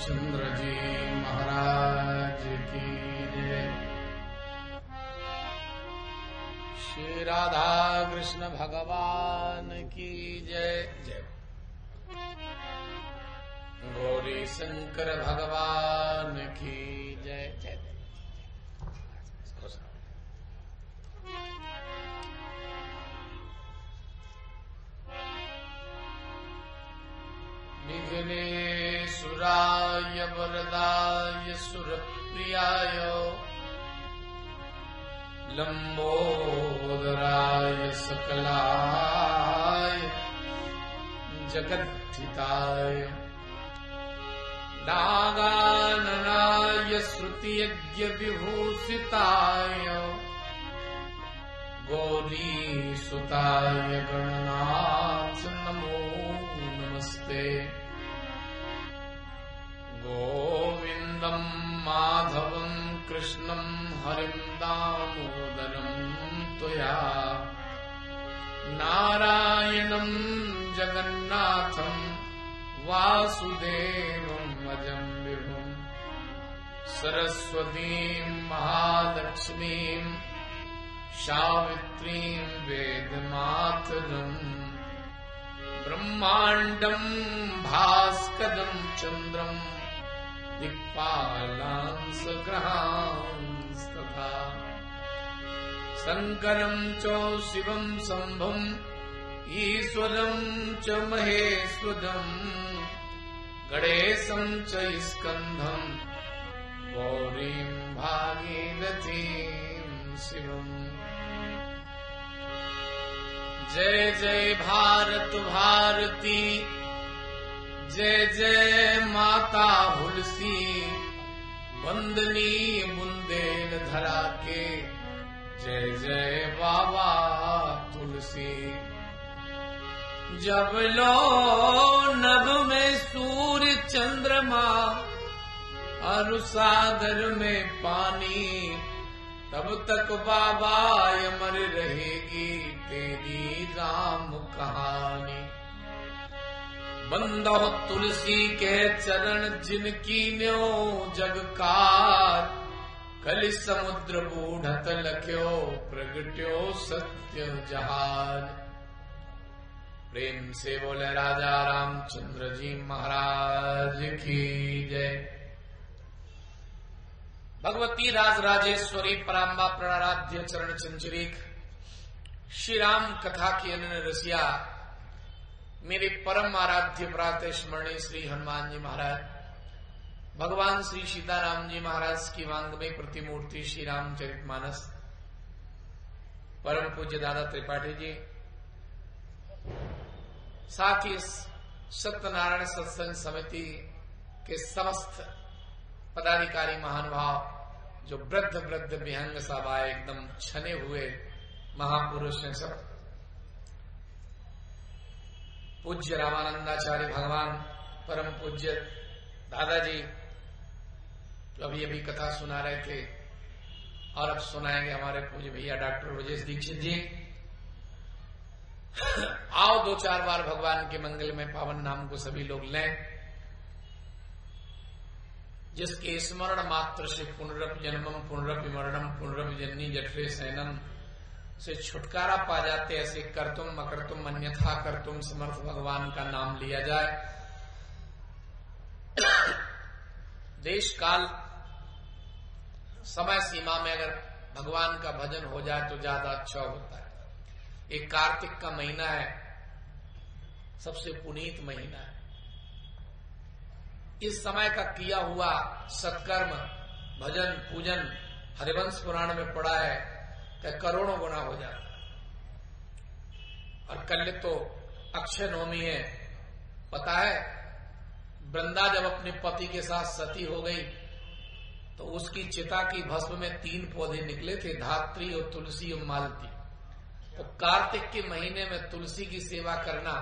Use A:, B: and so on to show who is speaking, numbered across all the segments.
A: रामचंद्र जी महाराज की जय। श्री राधा कृष्ण भगवान की जय जय। गौरी शंकर भगवान की जय जय। विघ्नेश्वराय वरदाय सुरप्रियाय लंबोदराय सकलाय जगद्धिताय नागाननाय श्रुतियज्ञ विभूषिताय गौरीसुताय गणनाथ नमो नमस्ते। गोविंदं माधवं कृष्णं हरिं दामोदरं त्वया नारायणं जगन्नाथं वासुदेवं भजं विभुं सरस्वतीं महालक्ष्मीं सावित्रीं वेदमातरम् ब्रह्माण्डं भास्करं चन्द्रं दिक्पालांसग्रहांस्तथा शङ्करं च शिवं शम्भुं ईश्वरं च महेश्वरं गणेशं च स्कन्दं गौरीं भागीरथीं शिवम्। जय जय भारत भारती जय जय माता हुलसी वंदनी बुंदेल धरा के जय जय बाबा तुलसी। जब लो नभ में सूर्य चंद्रमा और सागर में पानी तब तक बाबा अमर रहेगी तेरी राम कहानी। बंदो तुलसी के चरण जिनकी न्यो जगकार कलि समुद्र बूढ़त लख्यो प्रगट्यो सत्य जहान। प्रेम से बोले राजा रामचंद्र जी महाराज की जय। भगवती राजराजेश्वरी पराम्बा प्रणाराध्य चरण चंचरीक श्री राम कथा की अनन्य रसिया मेरे परम आराध्य प्रातः स्मरणीय श्री हनुमान जी महाराज, भगवान श्री सीताराम जी महाराज की वांग्मय प्रतिमूर्ति श्री रामचरितमानस, परम पूज्य दादा त्रिपाठी जी, साथ ही सत्यनारायण सत्संग समिति के समस्त पदाधिकारी महानुभाव, जो वृद्ध वृद्ध विहंग सभाएं एकदम छने हुए महापुरुष हैं, सब पूज्य रामानंदाचार्य भगवान, परम पूज्य दादाजी जो अभी कथा सुना रहे थे और अब सुनाएंगे हमारे पूज्य भैया डॉक्टर ब्रजेश दीक्षित जी। आओ दो चार बार भगवान के मंगल में पावन नाम को सभी लोग लें, जिसके स्मरण मात्र से पुनरपि जन्मम पुनरपि मरणम पुनरपि जननी जठरे सैनम से छुटकारा पा जाते। ऐसे कर्तुम अकर्तुम अन्यथा कर्तुम समर्थ भगवान का नाम लिया जाए। देश काल समय सीमा में अगर भगवान का भजन हो जाए तो ज्यादा अच्छा होता है। एक कार्तिक का महीना है, सबसे पुनीत महीना है। इस समय का किया हुआ सत्कर्म भजन पूजन हरिवंश पुराण में पड़ा है कि करोड़ों गुना हो जाता। और कल तो अक्षय नवमी है, पता है वृंदा जब अपने पति के साथ सती हो गई तो उसकी चिता की भस्म में 3 पौधे निकले थे, धात्री और तुलसी और मालती। तो कार्तिक के महीने में तुलसी की सेवा करना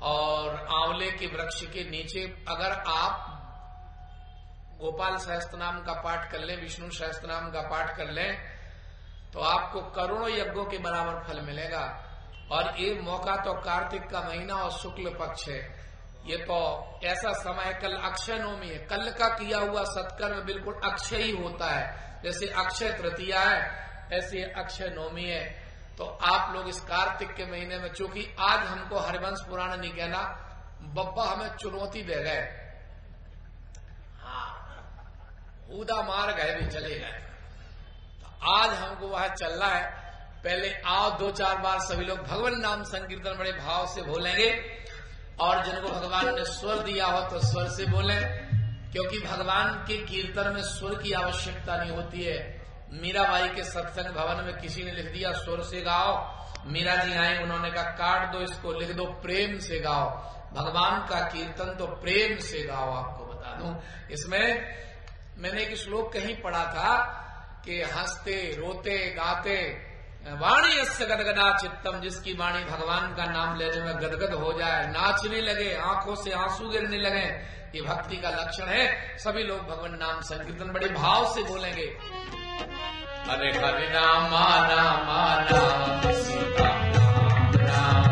A: और आंवले के वृक्ष के नीचे अगर आप गोपाल सहस्त्रनाम का पाठ कर लें, विष्णु सहस्त्रनाम का पाठ कर लें, तो आपको करोड़ों यज्ञों के बराबर फल मिलेगा। और ये मौका तो कार्तिक का महीना और शुक्ल पक्ष है, ये तो ऐसा समय, कल अक्षय नवमी है, कल का किया हुआ सत्कर्म बिल्कुल अक्षय ही होता है। जैसे अक्षय तृतीया है ऐसे अक्षय नवमी है। तो आप लोग इस कार्तिक के महीने में, चूंकि आज हमको हरिवंश पुराण नहीं कहना, बब्बा हमें चुनौती दे गए, ऊदा मार गए भी चले गए, तो आज हमको वह चलना है। पहले आओ 2-4 बार सभी लोग भगवान नाम संकीर्तन बड़े भाव से बोलेंगे, और जिनको भगवान ने स्वर दिया हो तो स्वर से बोलें, क्योंकि भगवान के कीर्तन में स्वर की आवश्यकता नहीं होती है। मीराबाई के सत्संग भवन में किसी ने लिख दिया स्वर से गाओ, मीरा जी आई, उन्होंने कहा काट दो इसको, लिख दो प्रेम से गाओ। भगवान का कीर्तन तो प्रेम से गाओ। आपको बता दूं, इसमें मैंने एक श्लोक कहीं पढ़ा था कि हंसते रोते गाते वाणी यस्य गदगदा चित्तम, जिसकी वाणी भगवान का नाम लेने में गदगद हो जाए, नाचने लगे, आंखों से आंसू गिरने लगे, ये भक्ति का लक्षण है। सभी लोग भगवान नाम संकीर्तन बड़े भाव से बोलेंगे। हरे हरे राम राम राम सीता राम राम,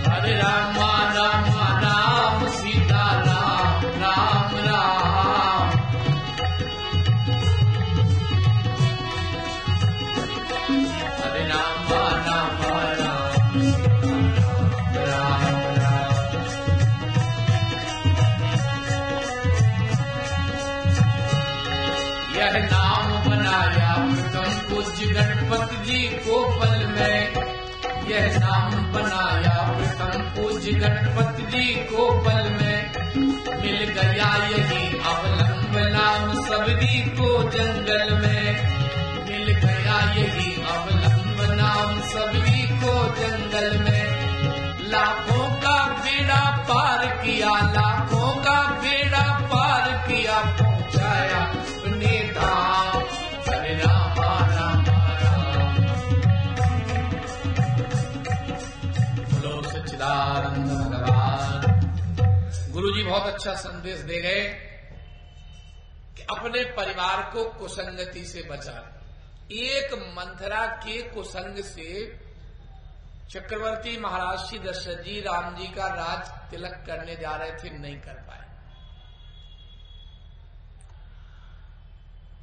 A: हरे राम राम राम सीता राम राम राम, हरे राम राम राम राम राम। यह नाम बनाया प्रथम पूज्य गणपति जी को पल में, यह नाम बनाया प्रथम पूज्य गणपति जी को पल में, मिल गया यही अवलंब नाम सबरी को जंगल में, मिल गया यही अवलंब नाम सबरी को जंगल में। लाखों का बेड़ा पार किया, लाखों का बेड़ा पार किया, पहुंचाया अपने धाम। हरे राम राम राम, बोलो सच्चिदानंद भगवान। गुरु जी बहुत अच्छा संदेश दे गए कि अपने परिवार को कुसंगति से बचा। एक मंथरा के कुसंग से चक्रवर्ती महाराज श्री दशरथ जी राम जी का राज तिलक करने जा रहे थे, नहीं कर पाए,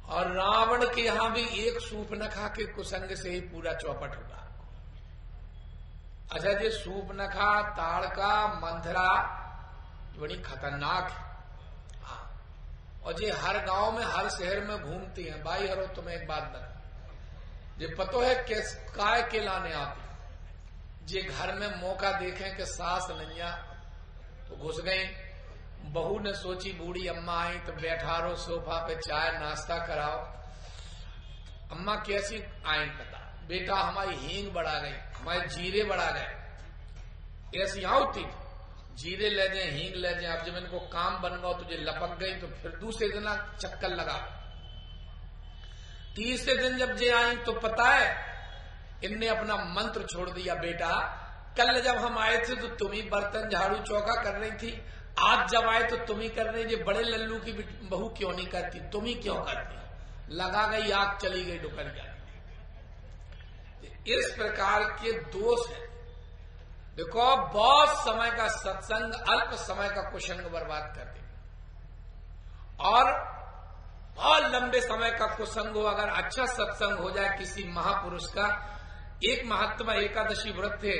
A: और रावण के यहां भी एक सूर्पनखा के कुसंग से ही पूरा चौपट हुआ। अच्छा, ये सूर्पनखा, ताड़का, मंथरा बड़ी खतरनाक है, और ये हर गांव में हर शहर में घूमती हैं। भाई हरो तुम्हें एक बात बता, ये पतो है किस काय के लाने आती, जे घर में मौका देखें कि सास नैया तो घुस गई। बहू ने सोची बूढ़ी अम्मा आई तो बैठा रो सोफा पे, चाय नाश्ता कराओ। अम्मा कैसी आई पता, बेटा हमारी हींग बढ़ा गई, हमारे जीरे बढ़ा गए। ऐसी होती, जीरे ले जाए, हींग ले जाए। अब जब इनको काम बन गया, तुझे लपक गई, तो फिर दूसरे दिन चक्कर लगा। तीसरे दिन जब जे आई तो पता है इनने अपना मंत्र छोड़ दिया, बेटा कल जब हम आए थे तो तुम ही बर्तन झाड़ू चौका कर रही थी, आज जब आए तो तुम ही कर रही, ये बड़े लल्लू की बहू क्यों नहीं करती, तुम ही क्यों करती। लगा गई आग, चली गई डुकरिया। इस प्रकार के दोष है। देखो, बहुत समय का सत्संग अल्प समय का कुसंग बर्बाद कर दे, और बहुत लंबे समय का कुसंग हो। अगर अच्छा सत्संग हो जाए किसी महापुरुष का, एक महात्मा एकादशी व्रत थे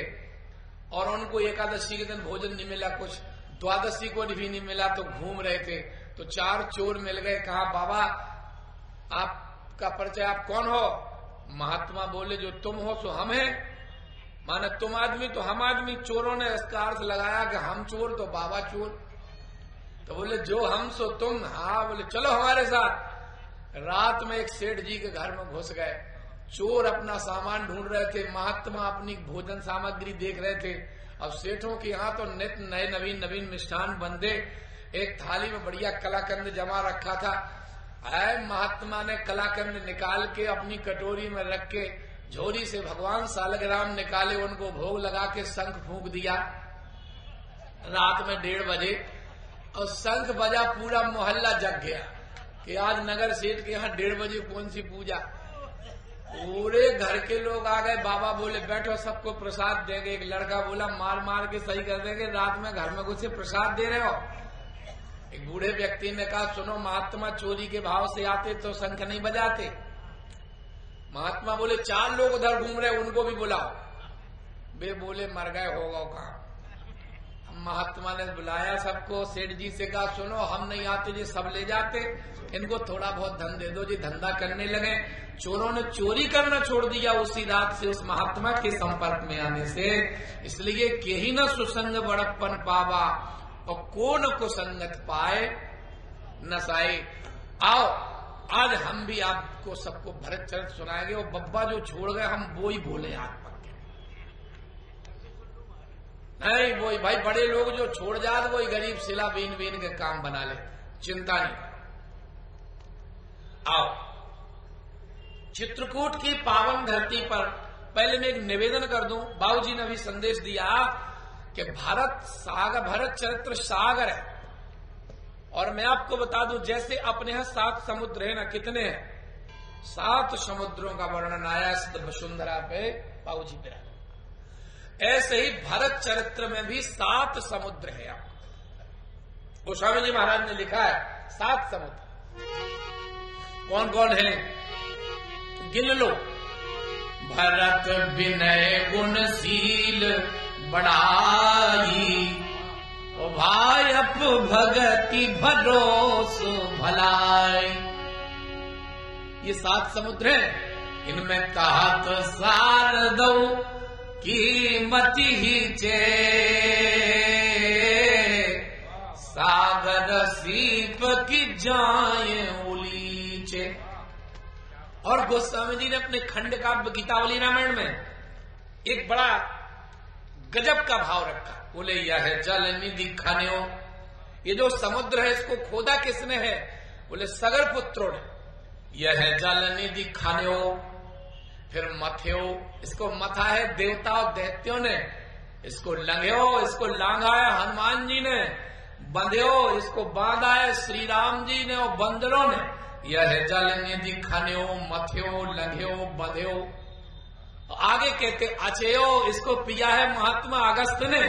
A: और उनको एकादशी के दिन भोजन नहीं मिला, कुछ द्वादशी को भी नहीं मिला, तो घूम रहे थे, तो 4 चोर मिल गए। कहा बाबा आपका परिचय, आप कौन हो। महात्मा बोले जो तुम हो सो हम हैं, माने तुम आदमी तो हम आदमी। चोरों ने इसका अर्थ लगाया कि हम चोर तो बाबा चोर। तो बोले जो हम सो तुम। हाँ, बोले चलो हमारे साथ। रात में एक सेठ जी के घर में घुस गए। चोर अपना सामान ढूंढ रहे थे, महात्मा अपनी भोजन सामग्री देख रहे थे। अब सेठों के यहाँ तो नित्य नए नवीन मिष्ठान बनते, एक थाली में बढ़िया कलाकंद जमा रखा था। महात्मा ने कलाकंद निकाल के अपनी कटोरी में रख के झोरी से भगवान सालग्राम निकाले, उनको भोग लगा के शंख फूंक दिया। रात में 1:30 बजे और शंख बजा, पूरा मोहल्ला जग गया कि आज नगर सेठ के यहाँ 1:30 बजे कौन सी पूजा। पूरे घर के लोग आ गए। बाबा बोले बैठो, सबको प्रसाद देंगे। एक लड़का बोला मार मार के सही कर देंगे, रात में घर में घुसे प्रसाद दे रहे हो। एक बूढ़े व्यक्ति ने कहा सुनो, महात्मा चोरी के भाव से आते तो शंख नहीं बजाते। महात्मा बोले 4 लोग उधर घूम रहे, उनको भी बुलाओ। वे बोले मर गए होगा कहा। महात्मा ने बुलाया सबको, सेठ जी से कहा सुनो, हम नहीं आते जी, सब ले जाते, इनको थोड़ा बहुत धन दे दो जी। धंधा करने लगे। चोरों ने चोरी करना छोड़ दिया उसी रात से, उस महात्मा के संपर्क में आने से। इसलिए केही न सुसंग बड़प्पन पावा और को न को संगत पाए नसाए। आओ आज हम भी आपको सबको भरत चरित्र सुनाएंगे। और बब्बा जो छोड़ गए हम वो ही बोले आज पक्के नहीं, वही भाई बड़े लोग जो छोड़ जाते वही गरीब सिला बीन बीन के काम बना ले, चिंता नहीं। आओ चित्रकूट की पावन धरती पर पहले मैं एक निवेदन कर दूं। बाबूजी ने अभी संदेश दिया कि भरत चरित्र सागर है। और मैं आपको बता दूं, जैसे अपने यहां 7 समुद्र है ना, कितने हैं? 7 समुद्रों का वर्णन आया वसुंधरा पे, बाबूजी पे। ऐसे ही भरत चरित्र में भी 7 समुद्र है। गोस्वामी जी महाराज ने लिखा है 7 समुद्र। कौन कौन है गिन लो। भरत विनय गुणशील बड़ाई, ओ भाई अप भगति भरोस भलाई। ये 7 समुद्र हैं। इनमें कहत शारदौ कीमति ही चे, सागर सीप की जाए उलीचे। और गोस्वामी जी ने अपने खंड काव्य गीतावली रामायण में एक बड़ा गजब का भाव रखा। बोले यह है जल निधि खान्यो। ये जो समुद्र है इसको खोदा किसने है? बोले सगर पुत्रों ने। यह है जल निधि खान्यो। फिर मथ्यो, इसको मथा है देवता और दैत्यों ने। इसको लंघ्यो, इसको लांघा है हनुमान जी ने। बंध्यो, इसको बांधा है श्री राम जी ने और बंदरों ने। यह जल निधि खान्यो, मथ्यो, लंघ्यो, बंध्यो। आगे कहते अचेयो, इसको पिया है महात्मा अगस्त ने।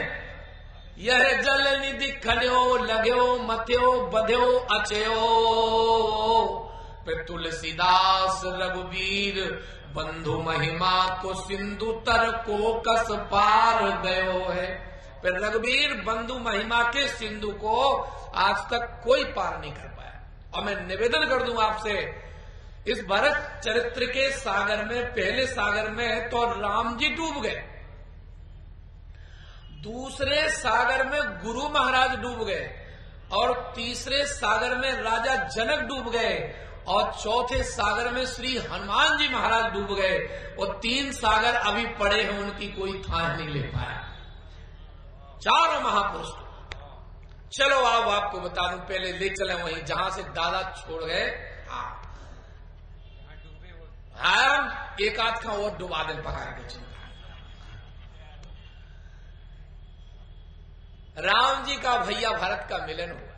A: यह जल निधि खान्यो, लंघ्यो, मथ्यो, बंध्यो, अचेयो। फिर तुलसीदास रघुवीर बंधु महिमा को सिंधु तर को कस पार गयो है। फिर रघुवीर बंधु महिमा के सिंधु को आज तक कोई पार नहीं कर पाया। और मैं निवेदन कर दूं आपसे, इस भरत चरित्र के सागर में, पहले सागर में तो राम जी डूब गए, दूसरे सागर में गुरु महाराज डूब गए, और तीसरे सागर में राजा जनक डूब गए, और चौथे सागर में श्री हनुमान जी महाराज डूब गए। और 3 सागर अभी पड़े हैं, उनकी कोई थाह नहीं ले पाया। 4 महापुरुष। चलो आओ आपको बता दूं, पहले ले चले वहीं जहां से दादा छोड़ गए। हाँ, एक आध का और डुबा दे पकड़ के चल। राम जी का भैया भरत का मिलन हुआ,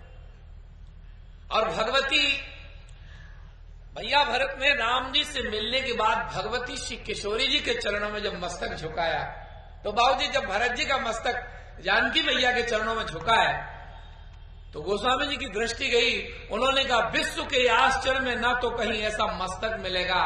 A: और भगवती भैया भरत ने राम जी से मिलने के बाद भगवती श्री किशोरी जी के चरणों में जब मस्तक झुकाया, तो बाबूजी जब भरत जी का मस्तक जानकी मैया के चरणों में झुका है, तो गोस्वामी जी की दृष्टि गई। उन्होंने कहा विश्व के आश्चर्य में न तो कहीं ऐसा मस्तक मिलेगा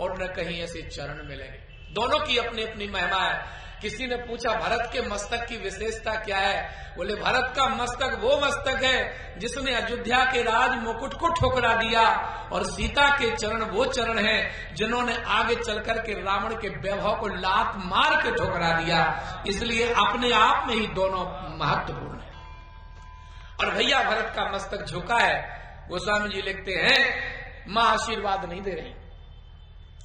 A: और न कहीं ऐसे चरण मिलेंगे। दोनों की अपनी अपनी महिमा है। किसी ने पूछा भरत के मस्तक की विशेषता क्या है? बोले भरत का मस्तक वो मस्तक है जिसने अयोध्या के राज मुकुट को ठुकरा दिया, और सीता के चरण वो चरण हैं जिन्होंने आगे चलकर के रावण के वैभव को लात मार के ठुकरा दिया। इसलिए अपने आप में ही दोनों महत्वपूर्ण है। और भैया भरत का मस्तक झुका है। गोस्वामी जी लिखते हैं मां आशीर्वाद नहीं दे रही।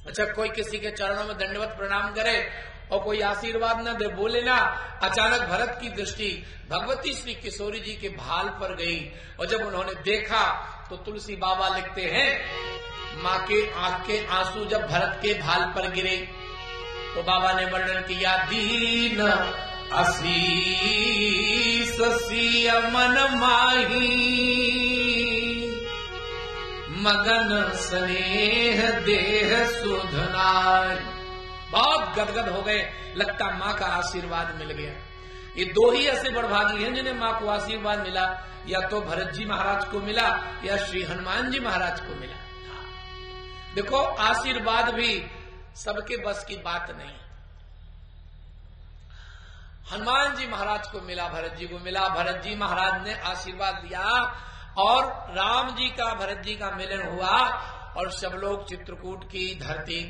A: अच्छा, कोई किसी के चरणों में दंडवत प्रणाम करे और कोई आशीर्वाद न दे, बोले ना। अचानक भरत की दृष्टि भगवती श्री किशोरी जी के भाल पर गई, और जब उन्होंने देखा तो तुलसी बाबा लिखते हैं माँ के आंख के आंसू जब भरत के भाल पर गिरे तो बाबा ने वर्णन किया दीन असीस सिय मन माही, मगन स्नेह देह सुधनार। बहुत गदगद हो गए, लगता माँ का आशीर्वाद मिल गया। ये दो ही ऐसे बड़भागी हैं जिन्हें माँ को आशीर्वाद मिला, या तो भरत जी महाराज को मिला या श्री हनुमान जी महाराज को मिला। देखो आशीर्वाद भी सबके बस की बात नहीं। हनुमान जी महाराज को मिला, भरत जी को मिला, भरत जी महाराज ने आशीर्वाद दिया और राम जी का भरत जी का मिलन हुआ और सब लोग चित्रकूट की धरती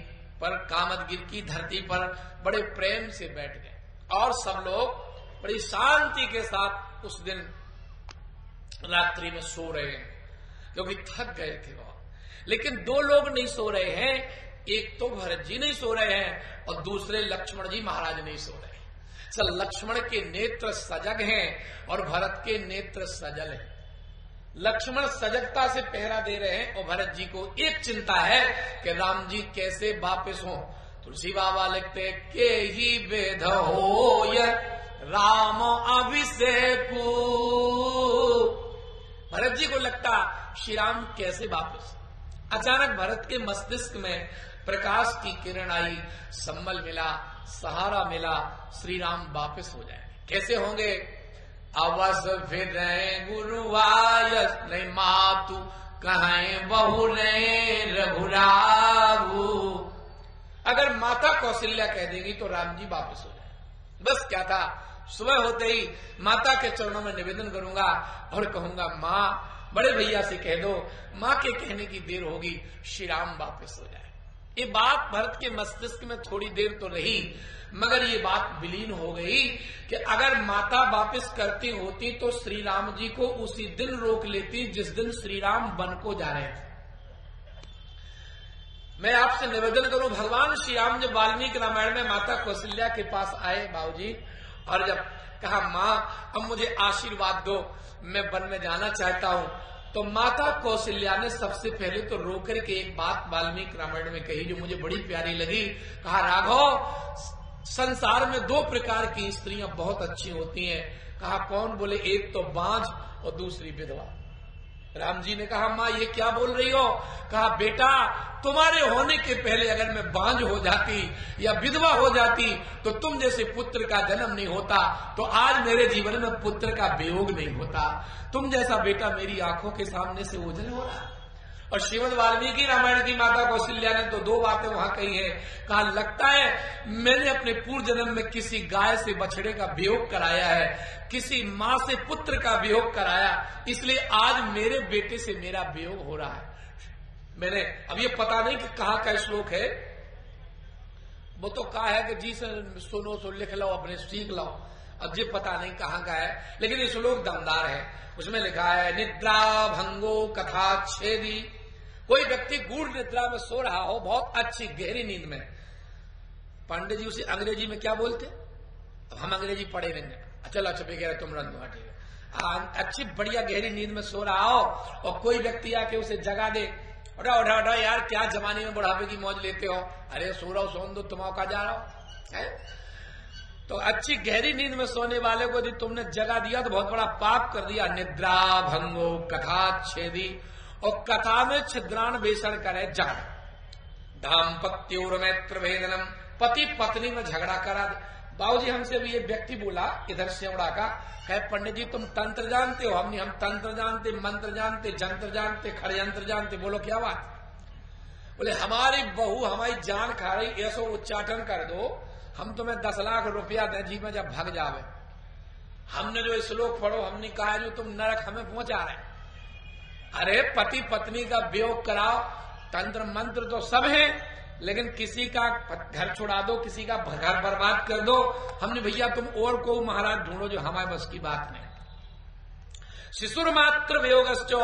A: पर, कामदगिर की धरती पर बड़े प्रेम से बैठ गए और सब लोग बड़ी शांति के साथ उस दिन रात्रि में सो रहे हैं, क्योंकि थक गए थे वो। लेकिन दो लोग नहीं सो रहे हैं, एक तो भरत जी नहीं सो रहे हैं और दूसरे लक्ष्मण जी महाराज नहीं सो रहे हैं। चल लक्ष्मण के नेत्र सजग हैं और भरत के नेत्र सजल हैं। लक्ष्मण सजगता से पहरा दे रहे हैं और भरत जी को एक चिंता है कि राम जी कैसे वापस हों। तुलसी बाबा लिखते के ही वेद हो राम अभिषेक। भरत जी को लगता श्री राम कैसे वापस। अचानक भरत के मस्तिष्क में प्रकाश की किरण आई, संबल मिला, सहारा मिला, श्री राम वापस हो जाए। कैसे होंगे? अवस फिर गुरुवायस नहीं मातु कहें बहु ने रघुराघु। अगर माता कौशल्या कह देगी तो राम जी वापस हो जाए। बस क्या था, सुबह होते ही माता के चरणों में निवेदन करूंगा और कहूंगा माँ बड़े भैया से कह दो, माँ के कहने की देर होगी, श्री राम वापस हो जाए। ये बात भरत के मस्तिष्क में थोड़ी देर तो रही, मगर ये बात विलीन हो गई कि अगर माता वापस करती होती तो श्री राम जी को उसी दिन रोक लेती जिस दिन श्री राम वन को जा रहे थे। मैं आपसे निवेदन करूं, भगवान श्री राम जब वाल्मीकि रामायण में माता कौशल्या के पास आए बाबूजी, और जब कहा माँ अब मुझे आशीर्वाद दो, मैं वन में जाना चाहता हूं, तो माता कौशल्या ने सबसे पहले तो रोकर के एक बात वाल्मीकि रामायण में कही जो मुझे बड़ी प्यारी लगी। कहा राघव संसार में दो प्रकार की स्त्रियां बहुत अच्छी होती हैं। कहा कौन? बोले एक तो बांझ और दूसरी विधवा। राम जी ने कहा माँ ये क्या बोल रही हो? कहा बेटा तुम्हारे होने के पहले अगर मैं बांझ हो जाती या विधवा हो जाती तो तुम जैसे पुत्र का जन्म नहीं होता, तो आज मेरे जीवन में पुत्र का वियोग नहीं होता। तुम जैसा बेटा मेरी आंखों के सामने से ओझल हो रहा। और श्रीमद् वाल्मीकि रामायण की माता कौशल्या ने तो दो बातें वहां कही है। कहा लगता है मैंने अपने पूर्व जन्म में किसी गाय से बछड़े का वियोग कराया है, किसी माँ से पुत्र का वियोग कराया, इसलिए आज मेरे बेटे से मेरा वियोग हो रहा है। मैंने अब ये पता नहीं कि कहाँ का श्लोक है, वो तो कहा है कि जी सुनो तो लिख लो, अपने सीख लो। अब ये पता नहीं कहाँ का है, लेकिन ये श्लोक दमदार है। उसमें लिखा है निद्रा भंगो कथा छेदी। कोई व्यक्ति गूढ़ निद्रा में सो रहा हो, बहुत अच्छी गहरी नींद में, पांडे जी उसे अंग्रेजी में क्या बोलते? अब हम अंग्रेजी पढ़े नहीं, चलो अच्छा कह रहे तुम रंग ठीक है। अच्छी बढ़िया गहरी नींद में सो रहा हो और कोई व्यक्ति आके उसे जगा दे, उठा उठा उठा यार क्या जमाने में बुढ़ापे की मौज लेते हो, अरे सो रहा हो सोन दो, तुम का जा रहा हो है? तो अच्छी गहरी नींद में सोने वाले को यदि तुमने जगा दिया तो बहुत बड़ा पाप कर दिया। निद्रा भंगो कथा छेदी, और कथा में छिद्रान बेसर करे जान। दाम्पत्योर मैत्र भेदनम, पति पत्नी में झगड़ा करा दे। बाबूजी हमसे भी ये व्यक्ति बोला इधर से उड़ा का, कहे पंडित जी तुम तंत्र जानते हो? हम तंत्र जानते, मंत्र जानते, जंत्र जानते, खड़यंत्र जानते। बोलो क्या बात? बोले हमारी बहू हमारी जान खा रही, ऐसा उच्चाटन कर दो हम तुम्हें 10 लाख रुपया दें जी में जब भाग जावे। हमने जो श्लोक पढ़ो हमने कहा जो तुम नरक हमें पहुंचा रहे। अरे पति पत्नी का वियोग कराओ, तंत्र मंत्र तो सब है, लेकिन किसी का घर छुड़ा दो, किसी का घर बर्बाद कर दो। हमने भैया तुम और को महाराज ढूंढो जो हमारे बस की बात नहीं। शिशुर मात्र वियोगश्चो,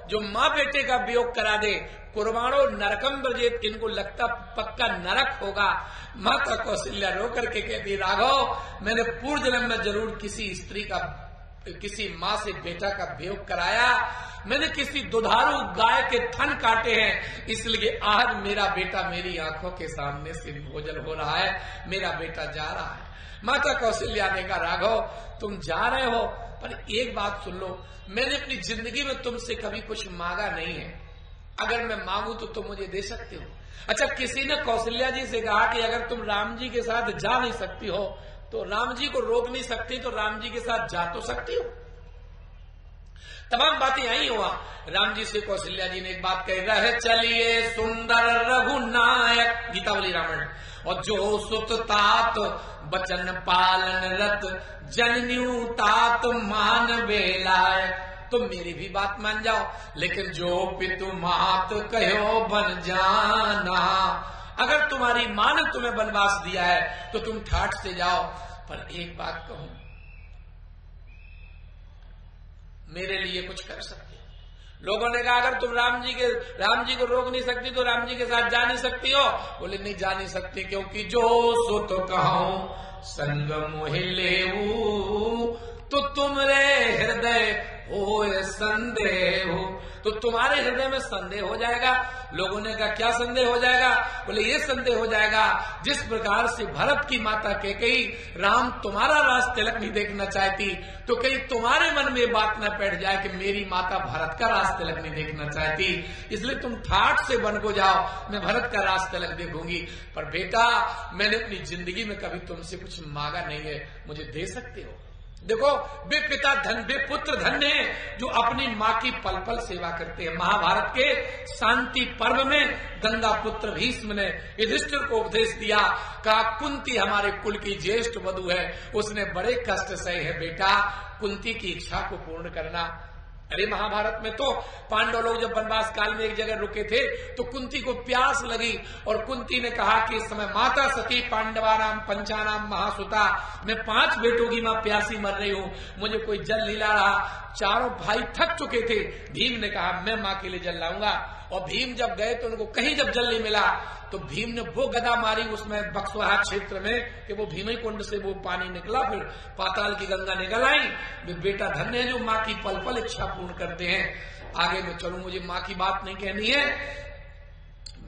A: जो माँ बेटे का वियोग करा दे, कुर्बाणो नरकम ब्रजेत, इनको लगता पक्का नरक होगा। माता कौशल्या रो करके कहती राघव मैंने पूर्व जन्म में जरूर किसी स्त्री का, किसी माँ से बेटा का वियोग कराया, मैंने किसी दुधारू गाय के थन काटे हैं, इसलिए आज मेरा बेटा मेरी आंखों के सामने से भोजन हो रहा है, मेरा बेटा जा रहा है। माता कौशल्या ने कहा राघव तुम जा रहे हो, पर एक बात सुन लो, मैंने अपनी जिंदगी में तुमसे कभी कुछ मांगा नहीं है, अगर मैं मांगू तो तुम मुझे दे सकते हो। अच्छा, किसी ने कौशल्या जी से कहा कि अगर तुम राम जी के साथ जा नहीं सकती हो तो राम जी को रोक नहीं सकती तो राम जी के साथ जा तो सकती हो। तमाम बातें आई हुआ। राम जी से कौशल्या जी ने एक बात कही, रह चलिए सुंदर रघुनायक, गीतावली रामायण, और जो सुत तात बचन पालन रत जनन्यू तात मान बेलाय। तुम मेरी भी बात मान जाओ, लेकिन जो पितु मात कहो बन जाना। अगर तुम्हारी मां ने तुम्हें वनवास दिया है तो तुम ठाठ से जाओ। पर एक बात कहूं, मेरे लिए कुछ कर सकते हो। लोगों ने कहा अगर तुम राम जी को रोक नहीं सकती तो राम जी के साथ जा नहीं सकती हो। बोले नहीं, जा नहीं सकती, क्योंकि जो सुत कहूं संग मोहि लेऊ, तो तुमरे हृदय हो संदेह हो। तो तुम्हारे हृदय में संदेह हो जाएगा। लोगों ने कहा क्या संदेह हो जाएगा? बोले ये संदेह हो जाएगा जिस प्रकार से भरत की माता कैकेयी राम तुम्हारा रास तिलक नहीं देखना चाहती, तो कहीं तुम्हारे मन में बात न बैठ जाए कि मेरी माता भरत का रास तिलक नहीं देखना चाहती, इसलिए तुम ठाठ से बन को जाओ, मैं भरत का रास तिलक देखूंगी। पर बेटा, मैंने अपनी जिंदगी में कभी तुमसे कुछ मांगा नहीं है, मुझे दे सकते हो। देखो, वे पिता धन, वे पुत्र धन्य हैं जो अपनी माँ की पल पल सेवा करते हैं। महाभारत के शांति पर्व में गंगा पुत्र भीष्म ने युधिष्ठिर को उपदेश दिया, कहा कुंती हमारे कुल की ज्येष्ठ वधू है, उसने बड़े कष्ट सहे हैं, बेटा कुंती की इच्छा को पूर्ण करना। अरे महाभारत में तो पांडव लोग जब वनवास काल में एक जगह रुके थे तो कुंती को प्यास लगी और कुंती ने कहा कि इस समय माता सती पांडवानाम पंचानाम महासुता, मैं 5 बेटों की मां प्यासी मर रही हूं, मुझे कोई जल नहीं ला रहा। चारों भाई थक चुके थे। भीम ने कहा मैं मां के लिए जल लाऊंगा। और भीम जब गए तो उनको कहीं जब जल नहीं मिला तो भीम ने वो गदा मारी उसमें बक्सवाहा क्षेत्र में कि वो भीमई कुंड से वो पानी निकला, फिर पाताल की गंगा निकल आई। वे बेटा धन्य है जो माँ की पल पल इच्छा पूर्ण करते हैं। आगे मैं चलूं, मुझे माँ की बात नहीं कहनी है,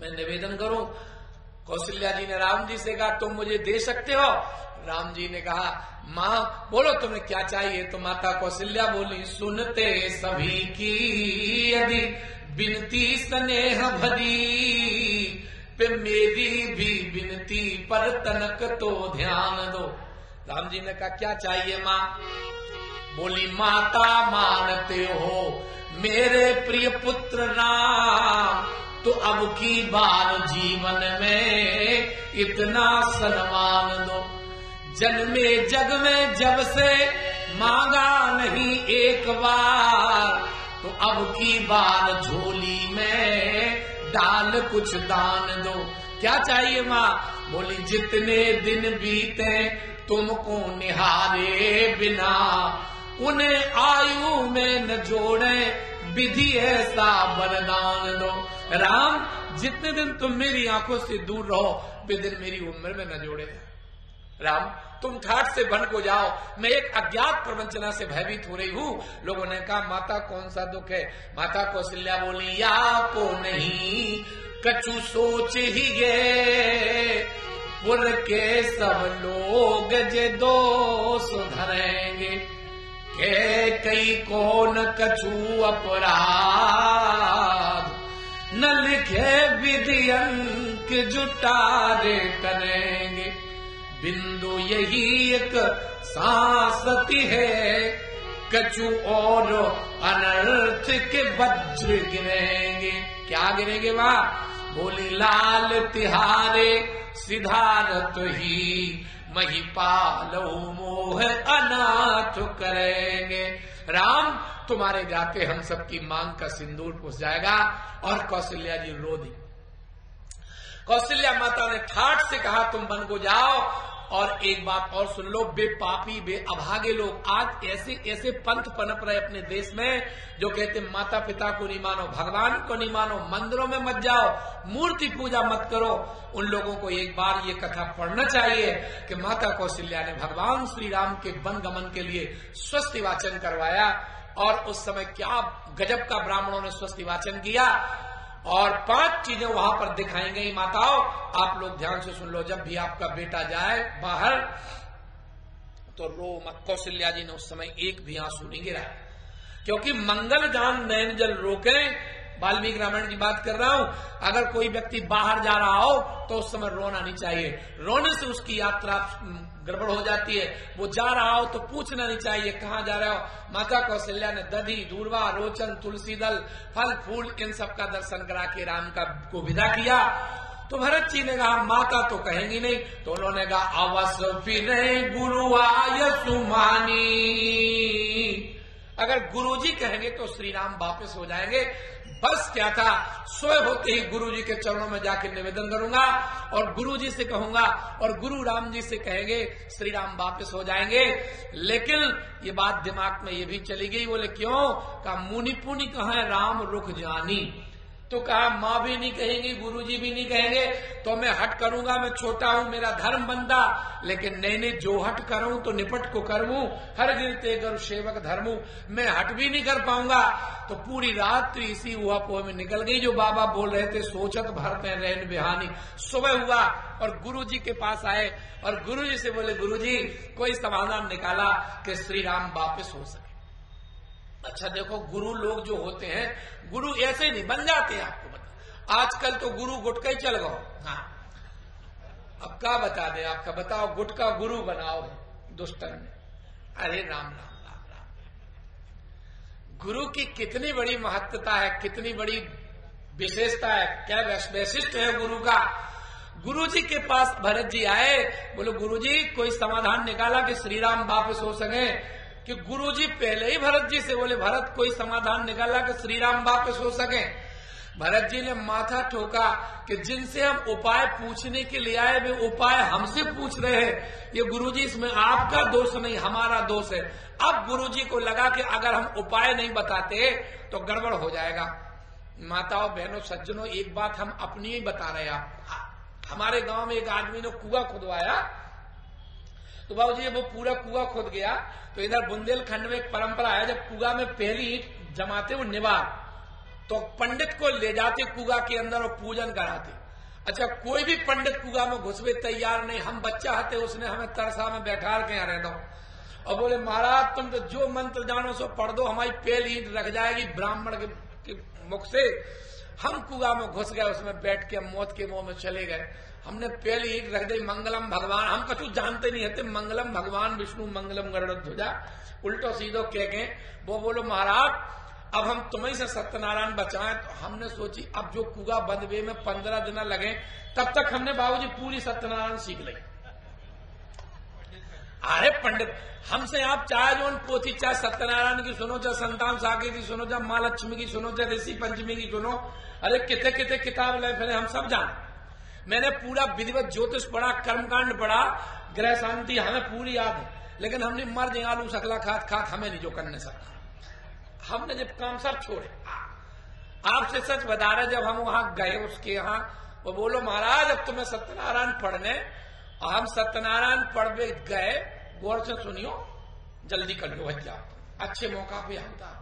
A: मैं निवेदन करूं। कौशल्या जी ने राम जी से कहा तुम मुझे दे सकते हो। राम जी ने कहा माँ बोलो तुम्हें क्या चाहिए। तो माता कौशल्या बोली, सुनते सभी की यदि बिनती स्नेह भरी, पे मेरी भी बिनती पर तनक तो ध्यान दो। राम जी ने कहा क्या चाहिए माँ? बोली माता मानते हो मेरे प्रिय पुत्र राम, तो अब की बार जीवन में इतना सम्मान दो। जन्मे जग में जब से मांगा नहीं एक बार, तो अब की बार झोली में डाल कुछ दान दो। क्या चाहिए माँ? बोली जितने दिन बीते तुमको निहारे बिना, उन्हें आयु में न जोड़े विधि ऐसा वरदान दो। राम जितने दिन तुम मेरी आंखों से दूर रहो वे दिन मेरी उम्र में न जोड़े। राम तुम ठाठ से बन को जाओ, मैं एक अज्ञात प्रवंचना से भयभीत हो रही हूँ। लोगों ने कहा माता कौन सा दुख है? माता कौशल्या बोली या को नहीं कछु सोच ही गे, पुर के सब लोग जे दोष धरेंगे, के कई को न कछु अपराध, न लिखे विधि अंक जुटारे करेंगे, बिंदु यही एक सांसती है, कछु और अनर्थ के वज्र गिरेंगे। क्या गिरेंगे वहां? बोली लाल तिहारे सिधारत ही, महिपालो मोह अनाथ करेंगे। राम तुम्हारे जाते हम सबकी मांग का सिंदूर पुस जाएगा। और कौशल्या जी रो दी। कौशल्या माता ने ठाठ से कहा तुम बन को जाओ। और एक बात और सुन लो, बे पापी बे अभागे लोग आज ऐसे ऐसे पंथ पनप रहे अपने देश में जो कहते माता पिता को नहीं मानो, भगवान को नहीं मानो, मंदिरों में मत जाओ, मूर्ति पूजा मत करो। उन लोगों को एक बार ये कथा पढ़ना चाहिए कि माता कौशल्या ने भगवान श्री राम के वन गमन के लिए स्वस्ति वाचन करवाया। और उस समय क्या गजब का ब्राह्मणों ने स्वस्ति वाचन किया। और 5 चीजें वहां पर दिखाई गई। माताओं आप लोग ध्यान से सुन लो, जब भी आपका बेटा जाए बाहर तो रो मत। कौशल्या जी ने उस समय एक भी आंसू नहीं गिरा, क्योंकि मंगल गान नयन जल रोके वाल्मीकि रामायण की बात कर रहा हूं। अगर कोई व्यक्ति बाहर जा रहा हो तो उस समय रोना नहीं चाहिए, रोने से उसकी यात्रा गड़बड़ हो जाती है। वो जा रहा हो तो पूछना नहीं चाहिए कहाँ जा रहे हो। माता कौशल्या ने दधी, दूर्वा, रोचन, तुलसी दल, फल फूल इन सब का दर्शन करा के राम को विदा किया। तो भरत जी ने कहा माता तो कहेंगी नहीं, तो उन्होंने कहा अवश्य विनय गुरु आय सुमानी, अगर गुरुजी कहेंगे तो श्री राम वापस हो जाएंगे। बस क्या था, स्वयं होते ही गुरुजी के चरणों में जाकर निवेदन करूंगा और गुरुजी से कहूंगा और गुरु राम जी से कहेंगे श्री राम वापस हो जाएंगे। लेकिन ये बात दिमाग में ये भी चली गई। बोले क्यों? कहा मुनि पुनि कहा राम रुख जानी, तो कहा माँ भी नहीं कहेंगी, गुरुजी भी नहीं कहेंगे, तो मैं हट करूंगा, मैं छोटा हूं, मेरा धर्म बनता। लेकिन नहीं, जो हट करूं तो निपट को करूं, हर गिरते गरु सेवक धर्मू, मैं हट भी नहीं कर पाऊंगा। तो पूरी रात्रि इसी हुआ पोह में निकल गई जो बाबा बोल रहे थे, सोचत भरते रहन बिहानी। सुबह हुआ और गुरुजी के पास आए और गुरुजी से बोले गुरुजी कोई समाधान निकाला कि श्री राम वापिस हो सके। अच्छा देखो, गुरु लोग जो होते हैं, गुरु ऐसे नहीं बन जाते हैं। आपको बता, आजकल तो गुरु गुटका ही चल गो। हाँ, अब क्या बता दे आपका, बताओ गुटका गुरु बनाओ दुष्टन में। अरे राम राम राम राम, गुरु की कितनी बड़ी महत्वता है, कितनी बड़ी विशेषता है, क्या वैशिष्ट है गुरु का। गुरु जी के पास भरत जी आए, बोले गुरु जी कोई समाधान निकाला कि श्री राम वापस हो सके। कि गुरुजी पहले ही भरत जी से बोले भरत कोई समाधान निकाला कि श्री राम वापस हो सके। भरत जी ने माथा ठोका कि जिनसे हम उपाय पूछने के लिए आए वे उपाय हमसे पूछ रहे हैं। ये गुरुजी इसमें आपका दोष नहीं, हमारा दोष है। अब गुरुजी को लगा कि अगर हम उपाय नहीं बताते तो गड़बड़ हो जाएगा। माताओं बहनों सज्जनों, एक बात हम अपनी ही बता रहे हैं। हमारे गांव में एक आदमी ने कुआं खुदवाया, तो बाबूजी वो पूरा कुआं खुद गया। तो इधर बुंदेलखंड में एक परंपरा है, जब कुआं में पहली ईंट जमाते वो निवार, तो पंडित को ले जाते कुआं के अंदर और पूजन कराते। अच्छा, कोई भी पंडित कुआं में घुसवे तैयार नहीं। हम बच्चा हते, उसने हमें तरसा में बैठा के यहाँ रह दो और बोले महाराज तुम तो जो मंत्र जानो सो पढ़ दो, हमारी पहली ईंट रख जाएगी ब्राह्मण के मुख से। हम कुआं में घुस गए, उसमें बैठ के मौत के मुंह में चले गए। हमने पहली ईंट रख दी मंगलम भगवान, हम कछु जानते नहीं हते, मंगलम भगवान विष्णु मंगलम गरुड़ध्वजा, उल्टो सीधो कह के वो बोलो महाराज अब हम तुम्हें से सत्यनारायण बचाएं। तो हमने सोची अब जो कुआं बंद हुए में 15 दिन लगे, तब तक हमने बाबूजी पूरी सत्यनारायण सीख ली। अरे पंडित हमसे आप चाहे जो पोथी, चाहे सत्यनारायण की सुनो, चाहे संतान सागर की सुनो, चाहे माँ लक्ष्मी की सुनो, चाहे ऋषि पंचमी की सुनो, अरे कितने कितने किताब ले फिर हम सब जान। मैंने पूरा विधिवत ज्योतिष पढ़ा, कर्मकांड पढ़ा, ग्रह शांति हमें पूरी याद है। लेकिन हमने मर जाए आलू सकला खात खात हमें नहीं जो करने सकता। हमने जब काम सब छोड़े, आपसे सच बता रहे, जब हम वहां गए उसके यहाँ, वो बोलो महाराज अब तुम्हें सत्यनारायण पढ़ने, और हम सत्यनारायण पढ़ने गए। गौर से सुनियो, जल्दी कर लो भैया, अच्छे मौका पे आता।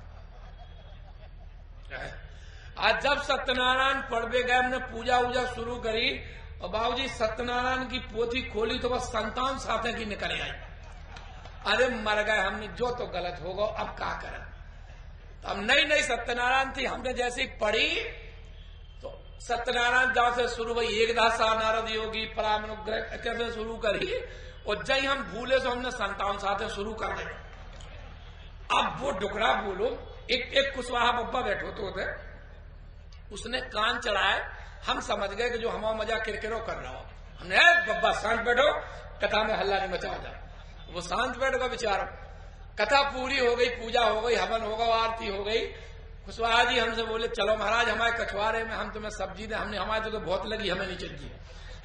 A: आज जब सत्यनारायण पढ़ने गए, हमने पूजा वूजा शुरू करी और बाबूजी सत्यनारायण की पोथी खोली तो बस संतान साथे की निकल आई। अरे मर गए हमने, जो तो गलत होगा अब क्या करें। तो अब नई नई सत्यनारायण थी, हमने जैसे पढ़ी तो सत्यनारायण जहां से शुरू हुई, एक दासा नारद योगी परामनुग्रह कैसे शुरू करी, और जय हम भूले तो हमने संतान साथे शुरू कर दी। अब वो डुकरा बोलो, एक कुशवाहा बब्बा बैठो तो थे, उसने कान चढ़ाए, हम समझ गए कि जो हम मजा किरकिरो कर रहा हो। हमने बब्बा शांत बैठो, कथा में हल्ला नहीं मचा जाए। वो शांत बैठ गया बेचारा। कथा पूरी हो गई, पूजा हो गई, हवन हो गया, आरती हो गई। कुशवाहा जी हमसे बोले चलो महाराज हमारे कछुआरे में हम तुम्हें सब्जी दे। हमने हमारे तो बहुत लगी, हमें नहीं चाहिए।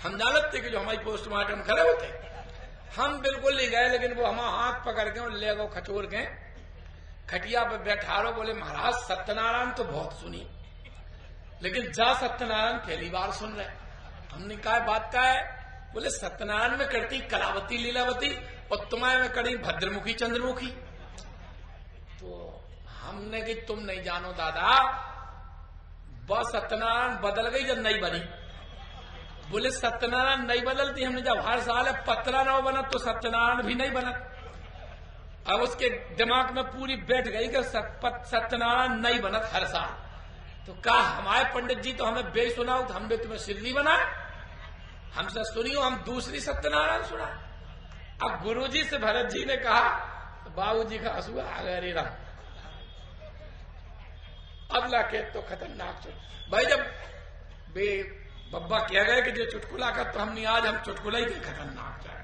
A: हम जानते कि जो हमारी पोस्टमार्टम खड़े होते, हम बिल्कुल नहीं गए। लेकिन वो हमारा हाथ पकड़ के ले गो खचोर के खटिया पे बैठारो। बोले महाराज सत्यनारायण तो बहुत सुनी, लेकिन जा सत्यनारायण पहली बार सुन रहे। हमने कहा बात का है? बोले सत्यनारायण में करती कलावती लीलावती और तुम्हारे में करी भद्रमुखी चंद्रमुखी। तो हमने कि तुम नहीं जानो दादा, बस सत्यनारायण बदल गई जब नहीं बनी। बोले सत्यनारायण नहीं बदलती, हमने जब हर साल पत्रा न बना तो सत्यनारायण भी नहीं बना। अब उसके दिमाग में पूरी बैठ गई कि सत्यनारायण नहीं बनत हर साल। तो कहा हमारे पंडित जी तो हमें बे सुनाओ, तो हमने तुम्हें सिद्धि बनाए, हमसे सुनियो, हम दूसरी सत्यनारायण सुना। अब गुरुजी से भरत जी ने कहा, बाबूजी का हंसुआ आ गया रे राम, अब लाके तो खतरनाक चुटकुला। भाई जब बे बब्बा कह गए कि जो चुटकुला का, तो हमने आज हम चुटकुला ही खतरनाक जाए।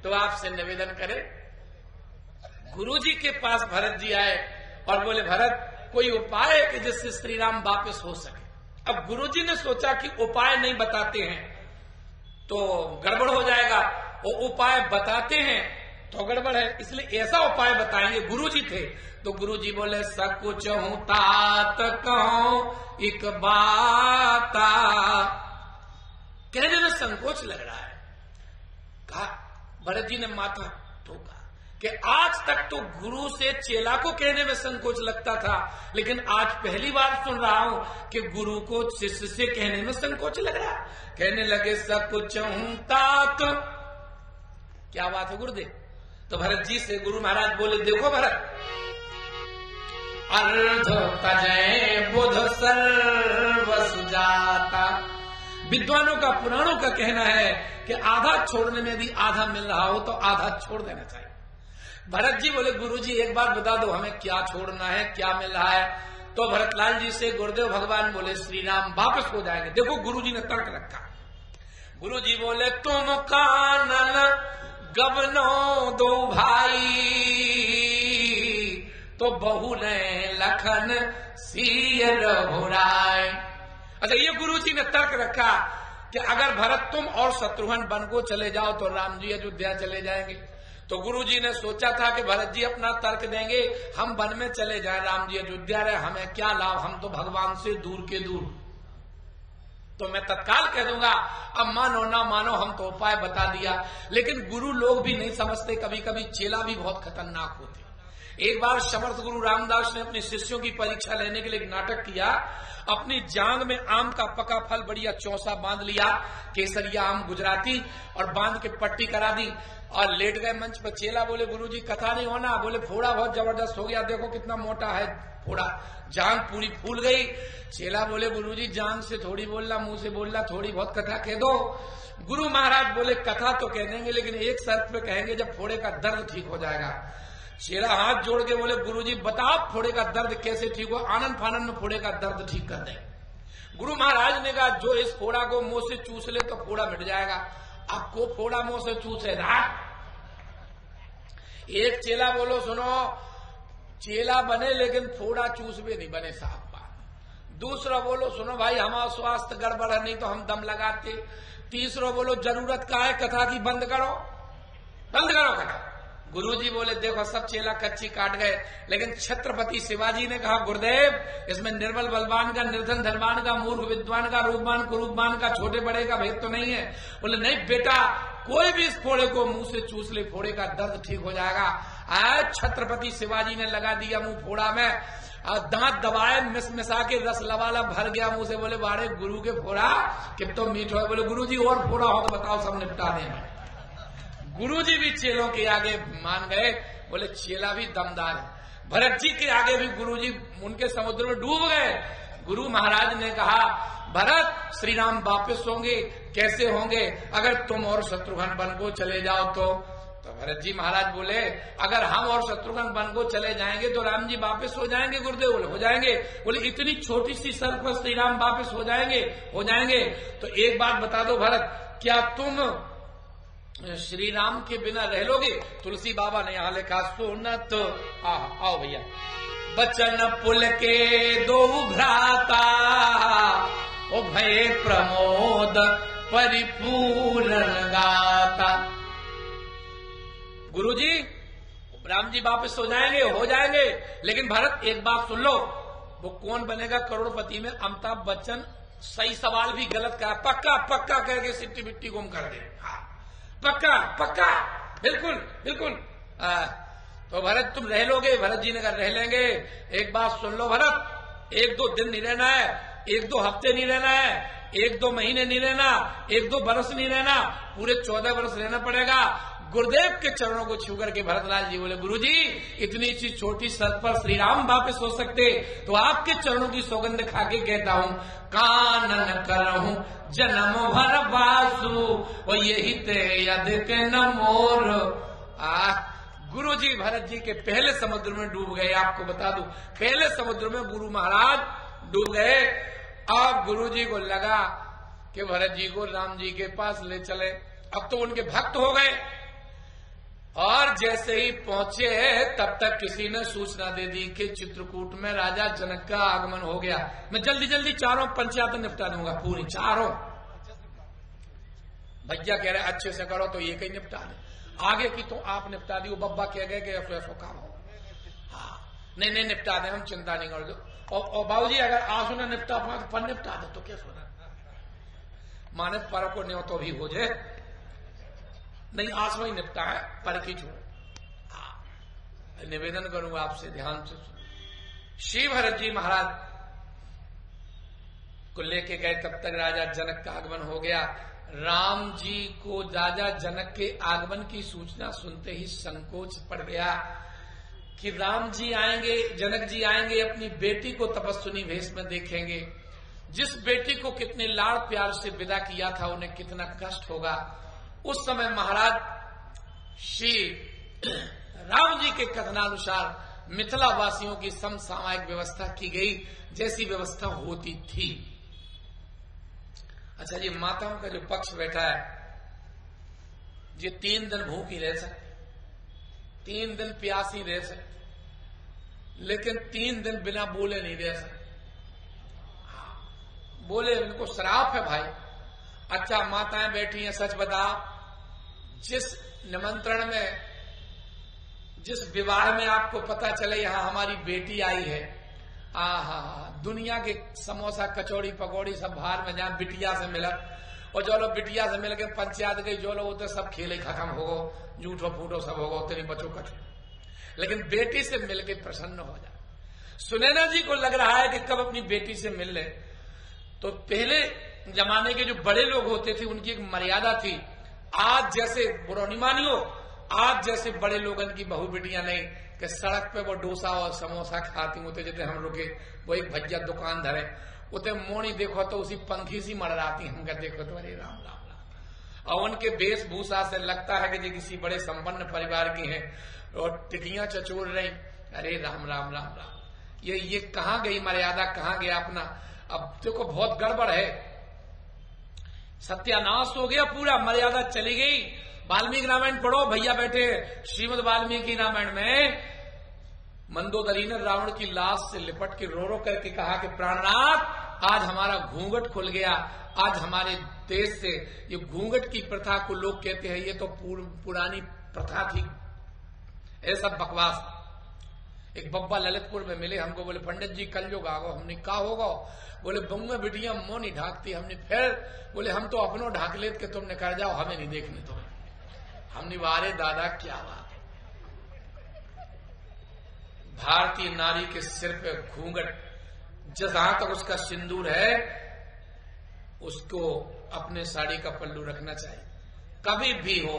A: तो आपसे निवेदन करें, गुरुजी के पास भरत जी आए और बोले भरत कोई उपाय है कि जिससे श्री राम वापस हो सके। अब गुरुजी ने सोचा कि उपाय नहीं बताते हैं तो गड़बड़ हो जाएगा, और उपाय बताते हैं तो गड़बड़ है, इसलिए ऐसा उपाय बताएंगे। गुरुजी थे तो गुरुजी बोले सकुच हूं तात कहूं एक बाता, कहने में संकोच लग रहा है। कहा भरत जी ने माथा ठोका कि आज तक तो गुरु से चेला को कहने में संकोच लगता था, लेकिन आज पहली बार सुन रहा हूं कि गुरु को शिष्य से कहने में संकोच लग रहा है। कहने लगे सकुच हूं तात, क्या बात है गुरुदेव? तो भरत जी से गुरु महाराज बोले देखो भरत, अर्ध तजय बुध सर्व सुजाता, विद्वानों का पुराणों का कहना है कि आधा छोड़ने में भी आधा मिल रहा हो तो आधा छोड़ देना चाहिए। भरत जी बोले गुरुजी एक बार बता दो हमें क्या छोड़ना है, क्या मिल रहा है? तो भरतलाल जी से गुरुदेव भगवान बोले श्री राम वापस हो जाएंगे। देखो गुरुजी ने तर्क रखा। गुरुजी बोले तुम कानन गबनो दो भाई, तो बहू ने लखन सिय रघुराय। अच्छा ये गुरुजी ने तर्क रखा कि अगर भरत तुम और शत्रुघ्न वन को चले जाओ तो राम जी अयोध्या चले जाएंगे। तो गुरुजी ने सोचा था कि भरत जी अपना तर्क देंगे, हम वन में चले जाए, राम जी अयोध्या रहे, हमें क्या लाभ, हम तो भगवान से दूर के दूर। तो मैं तत्काल कह दूंगा अब मानो ना मानो हम तो उपाय बता दिया। लेकिन गुरु लोग भी नहीं समझते, कभी कभी चेला भी बहुत खतरनाक होते। एक बार समर्थ गुरु रामदास ने अपने शिष्यों की परीक्षा लेने के लिए एक नाटक किया। अपनी जांग में आम का पका फल बढ़िया चौसा बांध लिया, केसरिया आम गुजराती, और बांध के पट्टी करा दी और लेट गए मंच पर। चेला बोले गुरुजी कथा नहीं होना। बोले फोड़ा बहुत जबरदस्त हो गया, देखो कितना मोटा है फोड़ा, जांग पूरी फूल गई। चेला बोले गुरुजी जांग से थोड़ी बोलना, मुंह से बोलना, थोड़ी बहुत कथा कह दो। गुरु महाराज बोले कथा तो कह देंगे लेकिन एक शर्त पे कहेंगे, जब फोड़े का दर्द ठीक हो जाएगा। चेला हाथ जोड़ के बोले गुरुजी बताओ फोड़े का दर्द कैसे ठीक हो, आनंद फानंद में फोड़े का दर्द ठीक कर दें। गुरु महाराज ने कहा जो इस फोड़ा को मुंह से चूस ले तो फोड़ा मिट जाएगा। आपको फोड़ा मुंह से चूसे ना। एक चेला बोलो सुनो, चेला बने लेकिन फोड़ा चूस भी नहीं बने, साफ बात। दूसरा बोलो सुनो भाई हमारा स्वास्थ्य गड़बड़ है, नहीं तो हम दम लगाते। तीसरा बोलो जरूरत का है कथा की, बंद करो कथा। गुरुजी बोले देखो सब चेला कच्ची काट गए, लेकिन छत्रपति शिवाजी ने कहा गुरुदेव इसमें निर्बल बलवान का, निर्धन धनवान का, मूर्ख विद्वान का, रूपवान कुरूपवान का, छोटे बड़े का भेद तो नहीं है। बोले नहीं बेटा, कोई भी इस फोड़े को मुंह से चूस ले, फोड़े का दर्द ठीक हो जाएगा। आज छत्रपति शिवाजी ने लगा दिया मुंह फोड़ा में, और दांत दबाए, मिसा के रस लबालब भर गया मुंह से। बोले बारे गुरु के फोड़ा कि तो मीठो है। बोले गुरुजी और फोड़ा हो तो बताओ, सब निपटा देना। गुरुजी भी चेलों के आगे मान गए, बोले चेला भी दमदार है। भरत जी के आगे भी गुरुजी उनके समुद्र में डूब गए। गुरु महाराज ने कहा भरत श्री राम वापस होंगे, कैसे होंगे? अगर तुम और शत्रुघ्न वन को चले जाओ तो भरत जी महाराज बोले अगर हम और शत्रुघ्न वन को चले जाएंगे तो राम जी वापस हो जाएंगे। गुरुदेव बोले हो जाएंगे। बोले इतनी छोटी सी सड़क पर श्री राम वापस हो जाएंगे। तो एक बात बता दो भरत, क्या तुम श्री राम के बिना रह लोगे? तुलसी बाबा ने यहां लिखा सुनत, आओ भैया, बचन पुल के दो भ्राता, ओ भय प्रमोद परिपूर्ण गाता। गुरुजी राम जी वापस हो जाएंगे, लेकिन भरत एक बात सुन लो, वो कौन बनेगा करोड़पति में? अमिताभ बच्चन सही सवाल भी गलत कहा, पक्का कह के सिट्टी बिट्टी गुम कर दे। पक्का बिल्कुल। तो भरत तुम रह लोगे? भरत जी ने कहा रह लेंगे। एक बात सुन लो भरत, 1-2 दिन नहीं रहना है, 1-2 हफ्ते नहीं रहना है, 1-2 महीने नहीं रहना, 1-2 बरस नहीं रहना, पूरे 14 वर्ष रहना पड़ेगा। गुरुदेव के चरणों को छू करके भरतलाल जी बोले, गुरुजी इतनी सी छोटी सर पर श्री राम वापस हो सकते तो आपके चरणों की सौगंध खा के कहता हूँ, कानन करहूं जन्म भर बासु और यही ते यद के न मोर। गुरुजी भरत जी के पहले समुद्र में डूब गए। आपको बता दूं, पहले समुद्र में गुरु महाराज डूब गए। अब गुरुजी को लगा कि भरत जी को राम जी के पास ले चले। अब तो उनके भक्त हो गए और जैसे ही पहुंचे तब तक किसी ने सूचना दे दी कि चित्रकूट में राजा जनक का आगमन हो गया। मैं जल्दी जल्दी चारों पंचायतें निपटा दूंगा, पूरी चारों। भैया कह रहे अच्छे से करो तो ये कहीं निपटा दे, आगे की तो आप निपटा दी। वो बब्बा कह गए कि ऐसो काम हो। हाँ नहीं निपटा दे, हम चिंता नहीं करो। और बाबूजी अगर आंसू ने निपटा पाए तो पर निपटा दे तो क्या सुना, माने पर को न्यो तो भी हो जाए, नहीं आंसू ही निपटा है, पर की छोड़। निवेदन करूंगा आपसे ध्यान से। श्री भरत जी महाराज को लेके गए, तब तक राजा जनक का आगमन हो गया। राम जी को राजा जनक के आगमन की सूचना सुनते ही संकोच पड़ गया कि राम जी आएंगे, जनक जी आएंगे, अपनी बेटी को तपस्विनी भेष में देखेंगे। जिस बेटी को कितने लाड़ प्यार से विदा किया था उन्हें कितना कष्ट होगा। उस समय महाराज श्री राम जी के कथनानुसार मिथिला वासियों की समसामयिक व्यवस्था की गई, जैसी व्यवस्था होती थी। अच्छा जी, माताओं का जो पक्ष बैठा है, ये 3 दिन भूखी रह सकती, 3 दिन प्यासी रह सकती, लेकिन 3 दिन बिना बोले नहीं रह सकती। बोले उनको श्राप है भाई। अच्छा माताएं बैठी हैं, सच बता, जिस निमंत्रण में, जिस विवाह में आपको पता चले यहां हमारी बेटी आई है, दुनिया के समोसा कचौड़ी पकौड़ी सब बाहर में जहां बिटिया से मिला, और जो लोग बिटिया से मिलकर पंचायत गई, जो लोग होते सब खेले खत्म हो गो, झूठो फूटो सब हो गो, तेरी बच्चों कट। लेकिन बेटी से मिलकर प्रसन्न हो जाए। सुनैना जी को लग रहा है कि कब अपनी बेटी से मिल ले। तो पहले जमाने के जो बड़े लोग होते थे उनकी एक मर्यादा थी। आज जैसे बुरा नहीं मानियो, आज जैसे बड़े लोगन की बहू बेटियां नहीं कि सड़क पे वो डोसा और समोसा खाती होते, जैसे हम रुके वो एक भज्जा दुकान धरे उते मोनी देखो तो उसी पंखी सी मर रही, हम देखो तो अरे राम राम राम। और उनके वेशभूषा से लगता है कि किसी बड़े संपन्न परिवार की हैं, और टिटियां चचोर रही, अरे राम राम राम राम। ये कहाँ गई मर्यादा, कहाँ गया अपना। अब देखो बहुत गड़बड़ है, सत्यानाश हो गया पूरा, मर्यादा चली गई। वाल्मीकि रामायण पढ़ो, भैया बैठे श्रीमद् वाल्मीकि रामायण में मंदोदरी ने रावण की लाश से लिपट के रो करके कहा कि प्राणनाथ आज हमारा घूंघट खुल गया, आज हमारे देश से ये घूंघट की प्रथा को लोग कहते हैं ये तो पुरानी प्रथा थी, ऐसा बकवास। एक बब्बा ललितपुर में मिले हमको, बोले पंडित जी कल जो गाओ। हमने कहा होगा, बोले बंगा बिटिया मुंह नहीं ढाकती। हमने फिर बोले हम तो अपनों ढाक लेते कि तुमने कर जाओ, हमें नहीं देखने तो। हमने वारे दादा क्या बात है, भारतीय नारी के सिर पे घूंघट, जहां तक उसका सिंदूर है उसको अपने साड़ी का पल्लू रखना चाहिए कभी भी हो,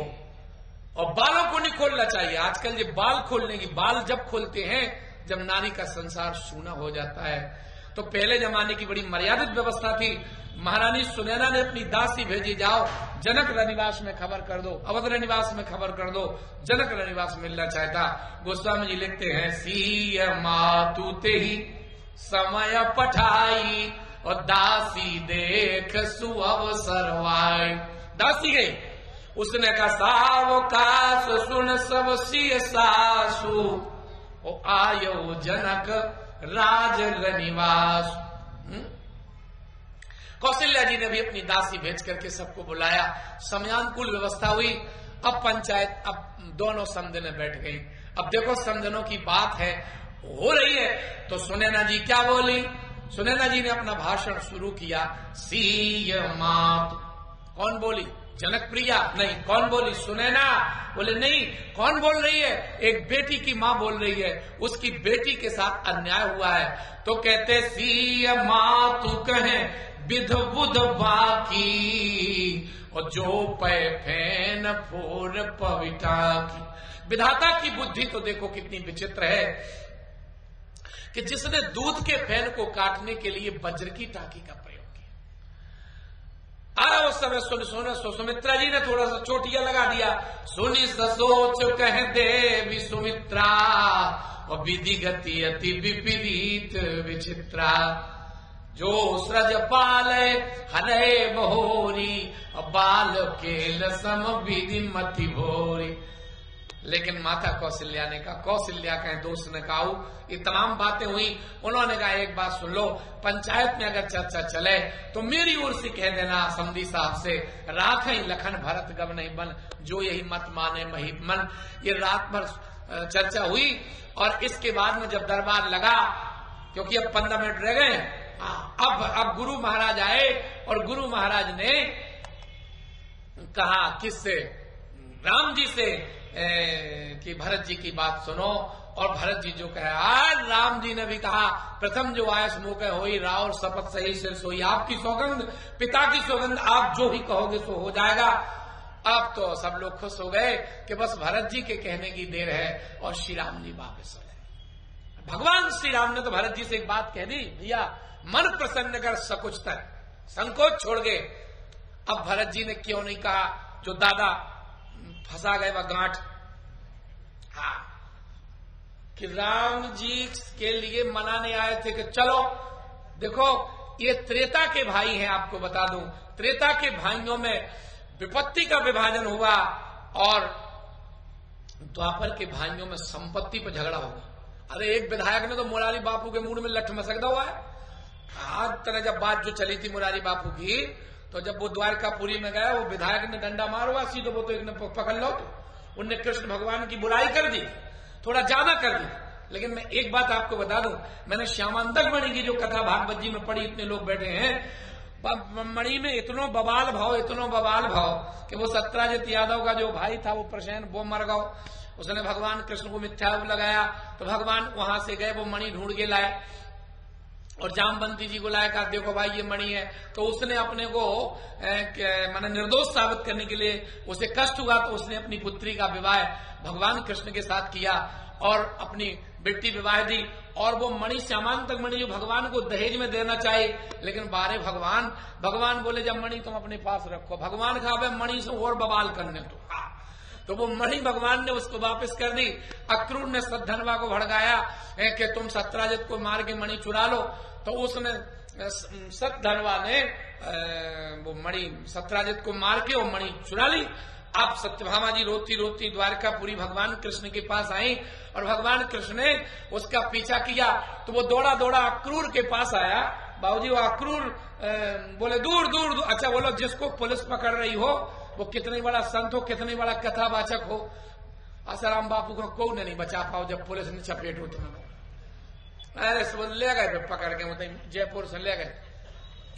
A: और बालों को नहीं खोलना चाहिए। आजकल ये बाल खोलने की, बाल जब खोलते हैं जब नारी का संसार सूना हो जाता है। तो पहले जमाने की बड़ी मर्यादित व्यवस्था थी। महारानी सुनैना ने अपनी दासी भेजी, जाओ जनक रनिवास में खबर कर दो, अवध रनिवास में खबर कर दो, जनक रनिवास मिलना चाहता। गोस्वामी जी लिखते हैं, सीय मातु ते ही समय पठाई और दासी देख सुअवसर वाई। दासी गई, उसने कहा सावकाश सुन सब सिय सासु ओ आयो जनक राज रनिवास। कौशल्या जी ने भी अपनी दासी भेज करके सबको बुलाया, समयानुकूल व्यवस्था हुई। अब पंचायत, अब दोनों समझने बैठ गई। अब देखो समझनों की बात है, हो रही है। तो सुनैना जी क्या बोली? सुनैना जी ने अपना भाषण शुरू किया, सीय मात। कौन बोली? जनक प्रिया? नहीं। कौन बोली? सुनैना। बोले नहीं, कौन बोल रही है? एक बेटी की माँ बोल रही है, उसकी बेटी के साथ अन्याय हुआ है। तो कहते सीय मातु कहें विध बुध बाकी और जो पै फैन फोर पविटा की। विधाता की बुद्धि तो देखो कितनी विचित्र है कि जिसने दूध के फैन को काटने के लिए वज्र की टाकी का प्रयोग किया। उस समय सुमित्रा जी ने थोड़ा सा चोटिया लगा दिया। सुनी सोच कह देवी सुमित्रा और विधि गति अति विपरीत विचित्रा। जो सृज पाल हरे बहोरी बाल केल सम विधि मति भोरी। लेकिन माता कौशल्या ने कहा, कौशल्या कहें दोष न काऊ, ये तमाम बातें हुई। उन्होंने कहा एक बात सुन लो, पंचायत में अगर चर्चा चले तो मेरी ओर से कह देना समधी साहब से, राखें लखन भरत गव नहीं बन, जो यही मत माने महीप मन। ये रात भर चर्चा हुई और इसके बाद में जब दरबार लगा, क्योंकि अब 15 मिनट रह गए, अब गुरु महाराज आए और गुरु महाराज ने कहा किससे, राम जी से कि भरत जी की बात सुनो। और भरत जी जो कहे, आज राम जी ने भी कहा प्रथम जो आयस मोके होई राव शपथ सही सिर सोई। आपकी सौगंध, पिता की सौगंध, आप जो ही कहोगे सो हो जाएगा। अब तो सब लोग खुश हो गए कि बस भरत जी के कहने की देर है और श्री राम जी वापस हो गए। भगवान श्री राम ने तो भरत जी से एक बात कह दी, भैया मन प्रसन्न कर सकुच तक, संकोच छोड़ गए। अब भरत जी ने क्यों नहीं कहा जो दादा फंसा गए वह गांठ, हाँ, कि राम जी के लिए मनाने आए थे कि चलो देखो ये त्रेता के भाई हैं। आपको बता दूं, त्रेता के भाइयों में विपत्ति का विभाजन हुआ और द्वापर के भाइयों में संपत्ति पर झगड़ा होगा। अरे एक विधायक ने तो मुरारी बापू के मुंह में लठ मसकदा हुआ है। आज तरह जब बात जो चली थी मुरारी बापू की, तो जब वो द्वारकापुरी में गया, वो विधायक ने डंडा मारा सीधे, वो तो एक ने पकड़ लो, तो उनने कृष्ण भगवान की बुराई कर दी, थोड़ा ज्यादा कर दी। लेकिन मैं एक बात आपको बता दूं, मैंने श्यामांतक मणि की जो कथा भागवत जी में पढ़ी, इतने लोग बैठे हैं, मणि में इतनो बवाल भाव कि वो सत्राजित यादव का जो भाई था वो प्रसेन वो मर गया। उसने भगवान कृष्ण को मिथ्यारोप लगाया, तो भगवान वहां से गए, वो मणि ढूंढ के लाए और जामवंती जी को लाया, कहा देखो भाई ये मणि है। तो उसने अपने को माने निर्दोष साबित करने के लिए, उसे कष्ट हुआ तो उसने अपनी पुत्री का विवाह भगवान कृष्ण के साथ किया और अपनी बेटी विवाह दी। और वो मणि श्यामांतक मणि जो भगवान को दहेज में देना चाहिए, लेकिन बारे भगवान बोले जब मणि तुम अपने पास रखो। भगवान कहा मणि से और बवाल करने तो वो मणि भगवान ने उसको वापस कर दी। अक्रूर ने सद्धनवा को भड़काया कि तुम सत्राजित को मार के मणि चुरा लो, तो उसने सद्धनवा ने वो मणि सत्राजित को मार के वो मणि चुरा ली। अब सत्यभामा जी रोती रोती द्वारकापुरी भगवान कृष्ण के पास आई और भगवान कृष्ण ने उसका पीछा किया, तो वो दौड़ा दौड़ा अक्रूर के पास आया। बाबूजी वो अक्रूर बोले दूर दूर दूर, अच्छा बोलो जिसको पुलिस पकड़ रही हो वो कितने बड़ा संत हो, कितने बड़ा कथावाचक हो, आसाराम बापू को कोई नहीं बचा पाओ जब पुलिस ने चपेट हो तुम्हें। अरे ले गए पकड़ के, मतलब जयपुर से ले गए।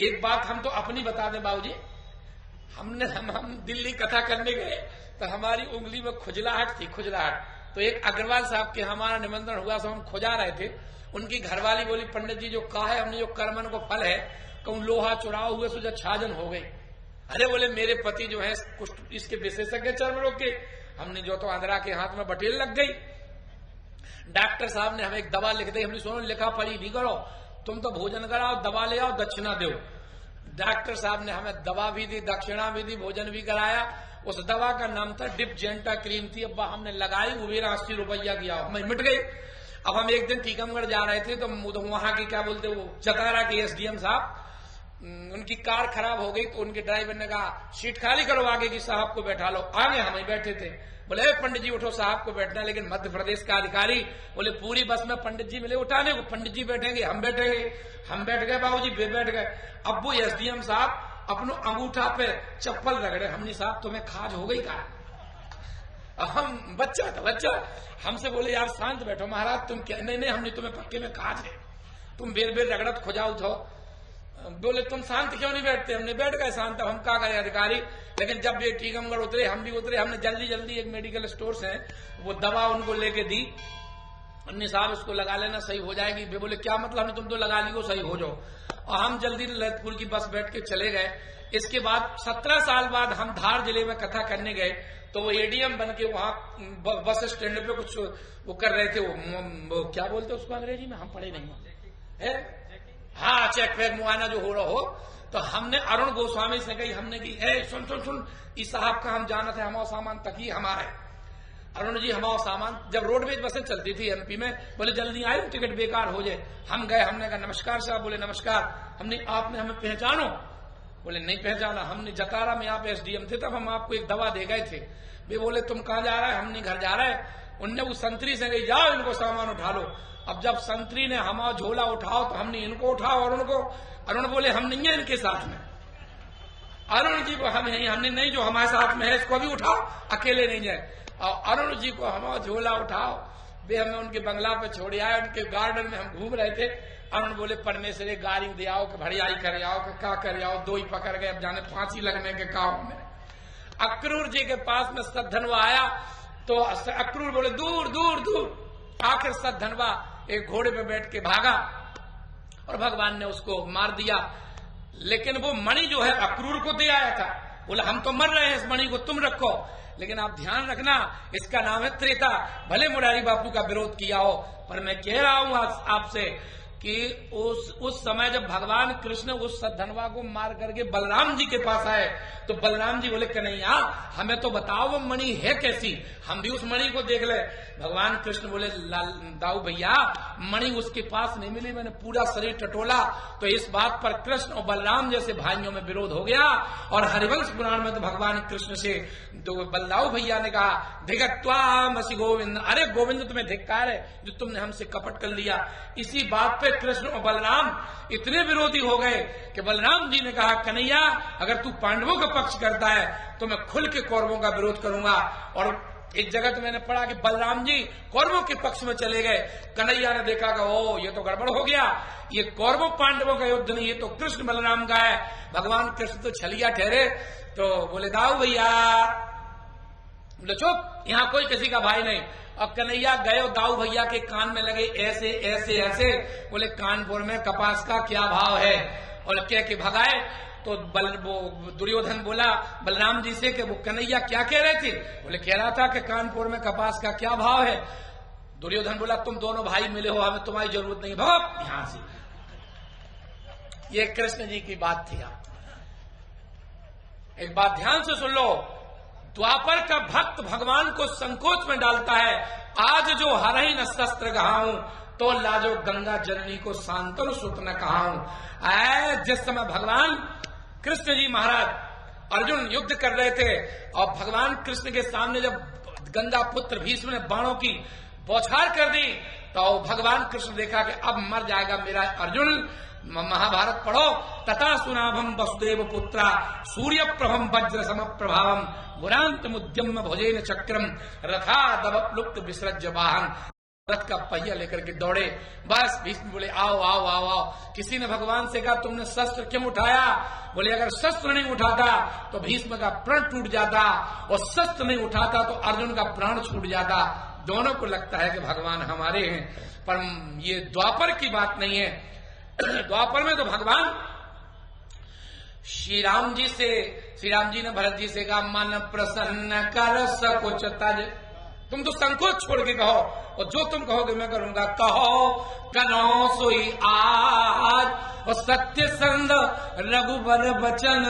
A: एक बात हम तो अपनी बता दें बाबूजी, हम दिल्ली कथा करने गए तो हमारी उंगली में खुजलाहट थी, खुजलाहट। तो एक अग्रवाल साहब के हमारा निमंत्रण हुआ, सब हम खुजा रहे थे। उनकी घरवाली बोली पंडित जी जो कहा है हमने, जो कर्मन को फल है, कहूं लोहा चुराव हुए सो छाजन हो गई। अरे बोले मेरे पति जो है कुछ इसके विशेषज्ञ चर्म रोग के, हमने जो तो आंध्रा के हाथ में बटेल लग गई। डॉक्टर साहब ने हमें एक दवा लिख दी, हमने सुनो लिखा पढ़ी नहीं करो, तुम तो भोजन कराओ, दवा ले आओ, दक्षिणा दो। डॉक्टर साहब ने हमें दवा भी दी, दक्षिणा भी दी, भोजन भी कराया। उस दवा का नाम था डिपजेंटा क्रीम थी। अब हमने लगाई, वो मेरा 80 रुपया किया, मैं मिट गई। अब हम एक दिन टीकमगढ़ जा रहे थे तो वहां की क्या बोलते वो चतारा के एसडीएम साहब, उनकी कार खराब हो गई तो उनके ड्राइवर ने कहा सीट खाली करो आगे की, साहब को बैठा लो। आगे हम ही बैठे थे, बोले पंडित जी उठो साहब को बैठना। लेकिन मध्य प्रदेश का अधिकारी बोले पूरी बस में पंडित जी मिले उठाने को, पंडित जी बैठेंगे, हम बैठेंगे। हम बैठ गए बाबूजी, बैठ गए। अब वो एसडीएम साहब अपनो अंगूठा पे चप्पल रगड़े। हमने साहब तुम्हें खाज हो गई का? हम बच्चा था, बच्चा हमसे बोले यार शांत बैठो महाराज, तुम क्या? नहीं हमने तुम्हें पक्के में खाज है, तुम बेर बेर रगड़त खोजाओ थो। बोले तुम शांत क्यों नहीं बैठते? हमने बैठ गए शांत। हम कहा गए अधिकारी, लेकिन जब ये टीकमगढ़ उतरे हम भी उतरे। हमने जल्दी जल्दी एक मेडिकल स्टोर से वो दवा उनको लेके दी। हमने साहब उसको लगा लेना सही हो जाएगी। वे बोले क्या मतलब? हमने तुम तो लगा ली, सही हो जाओ। और हम जल्दी ललितपुर की बस बैठ के चले गए। इसके बाद 17 साल बाद हम धार जिले में कथा करने गए, तो वो एडीएम बन के वहां बस स्टैंड पे कुछ वो कर रहे थे, वो क्या बोलते उसको अंग्रेजी में, हम पढ़े नहीं है, हाँ चेक वेक मुआयना जो हो रहा हो। तो हमने अरुण गोस्वामी से कही, हमने की सुन सुन सुन, इस साहब का हम जाना थे, हमारा सामान तक ही हमारा है। अरुण जी हमारा सामान, जब रोडवेज बसें चलती थी एमपी में, बोले जल्दी आए टिकट बेकार हो जाए। हम गए, हमने कहा नमस्कार साहब, बोले नमस्कार। हमने आपने हमें पहचानो, बोले नहीं पहचाना। हमने जतारा में आप एसडीएम थे, तब हम आपको एक दवा दे गए थे। वे बोले तुम कहाँ जा रहा है, हमने घर जा रहा है। उनने उस संतरी से कही जाओ इनको सामान उठा लो। अब जब संतरी ने हमारा झोला उठाओ तो हमने इनको उठाओ, अरुण को। अरुण बोले हम नहीं है इनके साथ में। अरुण जी को हम नहीं, हमने नहीं, जो हमारे साथ में है इसको भी उठाओ, अकेले नहीं जाए। और अरुण जी को हमारा झोला उठाओ, वे हमें उनके बंगला पे छोड़ आए। उनके गार्डन में हम घूम रहे थे। अरुण बोले परमेश्वर गाड़ी दे आओ, भड़ियाई करे आओ, का करे आओ, दो ही पकड़ गए, अब जाने फांसी लगने के काम में। अक्रूर जी के पास में सद्धनवा आया, तो अक्रूर बोले दूर दूर दूर। आखिर सद्धनवा एक घोड़े पे बैठ के भागा और भगवान ने उसको मार दिया। लेकिन वो मणि जो है अक्रूर को दे आया था, बोला हम तो मर रहे हैं, इस मणि को तुम रखो। लेकिन आप ध्यान रखना, इसका नाम है त्रेता। भले मुरारी बापू का विरोध किया हो, पर मैं कह रहा हूं आपसे कि उस समय जब भगवान कृष्ण उस सद्धनवा को मार करके बलराम जी के पास आए, तो बलराम जी बोले कन्हैया हमें तो बताओ वो मणि है कैसी, हम भी उस मणि को देख ले। भगवान कृष्ण बोले दाऊ भैया मणि उसके पास नहीं मिली, मैंने पूरा शरीर टटोला। तो इस बात पर कृष्ण और बलराम जैसे भाइयों में विरोध हो गया। और हरिवंश पुराण में तो भगवान कृष्ण से तो बलदाऊ भैया ने कहा धिक्त्वामसि गोविंद, अरे गोविंद तुम्हें धिक्कार है जो तुमने हमसे कपट कर लिया। इसी बात पे कृष्ण और बलराम इतने विरोधी हो गए कि बलराम जी ने कहा कन्हैया अगर तू पांडवों का पक्ष करता है तो मैं खुल के कौरवों का विरोध करूंगा। और एक जगह तो मैंने पढ़ा कि बलराम जी कौरवों के पक्ष में चले गए। कन्हैया ने देखा कि ओ ये तो गड़बड़ हो गया, ये कौरवों पांडवों का युद्ध नहीं, ये तो कृष्ण बलराम का है। भगवान कृष्ण तो छलिया ठहरे, तो बोले दाऊ भैया, बोले चुप, यहाँ कोई किसी का भाई नहीं। अब कन्हैया गए और दाऊ भैया के कान में लगे ऐसे ऐसे ऐसे, बोले कानपुर में कपास का क्या भाव है, और कह के भगाए। तो वो दुर्योधन बोला बलराम जी से कि वो कन्हैया क्या कह रहे थे, बोले कह रहा था कि कानपुर में कपास का क्या भाव है। दुर्योधन बोला तुम दोनों भाई मिले हो, हमें तुम्हारी जरूरत नहीं, भाग यहां से। ये कृष्ण जी की बात थी। एक बात ध्यान से सुन लो, द्वापर का भक्त भगवान को संकोच में डालता है। आज जो हरहि न शस्त्र गहाऊं, तो लाजो गंगा जननी को सांतनु सुत न कहाऊं। जिस समय भगवान कृष्ण जी महाराज अर्जुन युद्ध कर रहे थे और भगवान कृष्ण के सामने जब गंगा पुत्र भीष्म ने बाणों की बौछार कर दी, तो भगवान कृष्ण देखा कि अब मर जाएगा मेरा अर्जुन। महाभारत पढ़ो, तथा सुनाभम वसुदेव पुत्रा सूर्य प्रभम वज्र सम प्रभावम गुरांत मुद्यम भोजेन चक्रम रथा दवप्लुप्त विसृज वाहन। रथ का पहिया लेकर के दौड़े। बस भीष्म बोले आओ आओ आओ आओ। किसी ने भगवान से कहा तुमने शस्त्र क्यों उठाया, बोले अगर शस्त्र नहीं उठाता तो भीष्म का प्राण टूट जाता, और शस्त्र नहीं उठाता तो अर्जुन का प्राण छूट जाता। दोनों को लगता है कि भगवान हमारे हैं, पर ये द्वापर की बात नहीं है। द्वापर में तो भगवान श्री राम जी ने भरत जी से कहा मन प्रसन्न कर सकुच तज, तुम तो संकोच छोड़ के कहो, और जो तुम कहोगे मैं करूंगा। कहो कनो सोई आज, और सत्य संग रघुबर बचन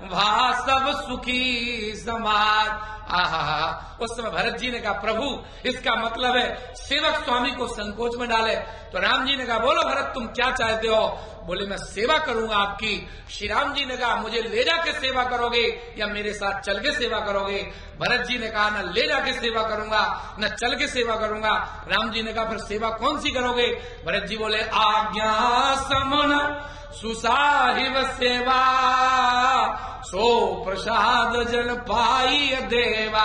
A: भा सब सुखी समाज। आहा, उस समय भरत जी ने कहा प्रभु इसका मतलब है सेवक स्वामी को संकोच में डाले। तो राम जी ने कहा बोलो भरत तुम क्या चाहते हो, बोले मैं सेवा करूंगा आपकी। श्री राम जी ने कहा मुझे ले जाके सेवा करोगे या मेरे साथ चल के सेवा करोगे। भरत जी ने कहा न ले जाके सेवा करूंगा न चल के सेवा करूंगा। राम जी ने कहा फिर सेवा कौन सी करोगे। भरत जी बोले आज्ञा समन सुसाहिब सेवा, सो प्रसाद जन पाई देवा।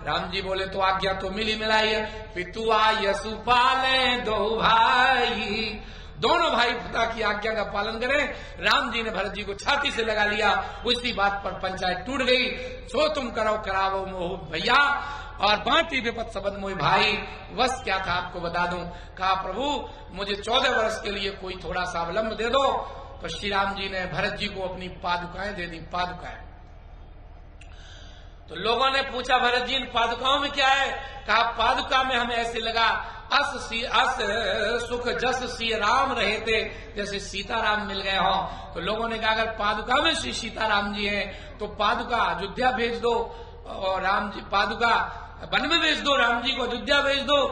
A: राम जी बोले तो आज्ञा तो मिली मिलाई है, पितुआ यसु पाले दो भाई। दोनों भाई पिता की आज्ञा का पालन करें। राम जी ने भरत जी को छाती से लगा लिया। उसी बात पर पंचायत टूट गई। सो तुम करो करावो मोह भैया, और बांटी विपत सबद मोह भाई। बस क्या था आपको बता दूं। कहा प्रभु मुझे 14 वर्ष के लिए कोई थोड़ा सा अवलंब दे दो, तो श्री राम जी ने भरत जी को अपनी पादुकाएं दे दी, पादुकाएं। तो लोगों ने पूछा भरत जी इन पादुकाओं में क्या है? कहा पादुका में हमें ऐसे लगा अस सुख जस सी राम रहे थे, जैसे सीताराम मिल गए हो। तो लोगों ने कहा अगर पादुका में श्री सीताराम जी हैं तो पादुका अयोध्या भेज दो, और राम जी पादुका वन में भेज दो, राम जी को अयोध्या भेज दो।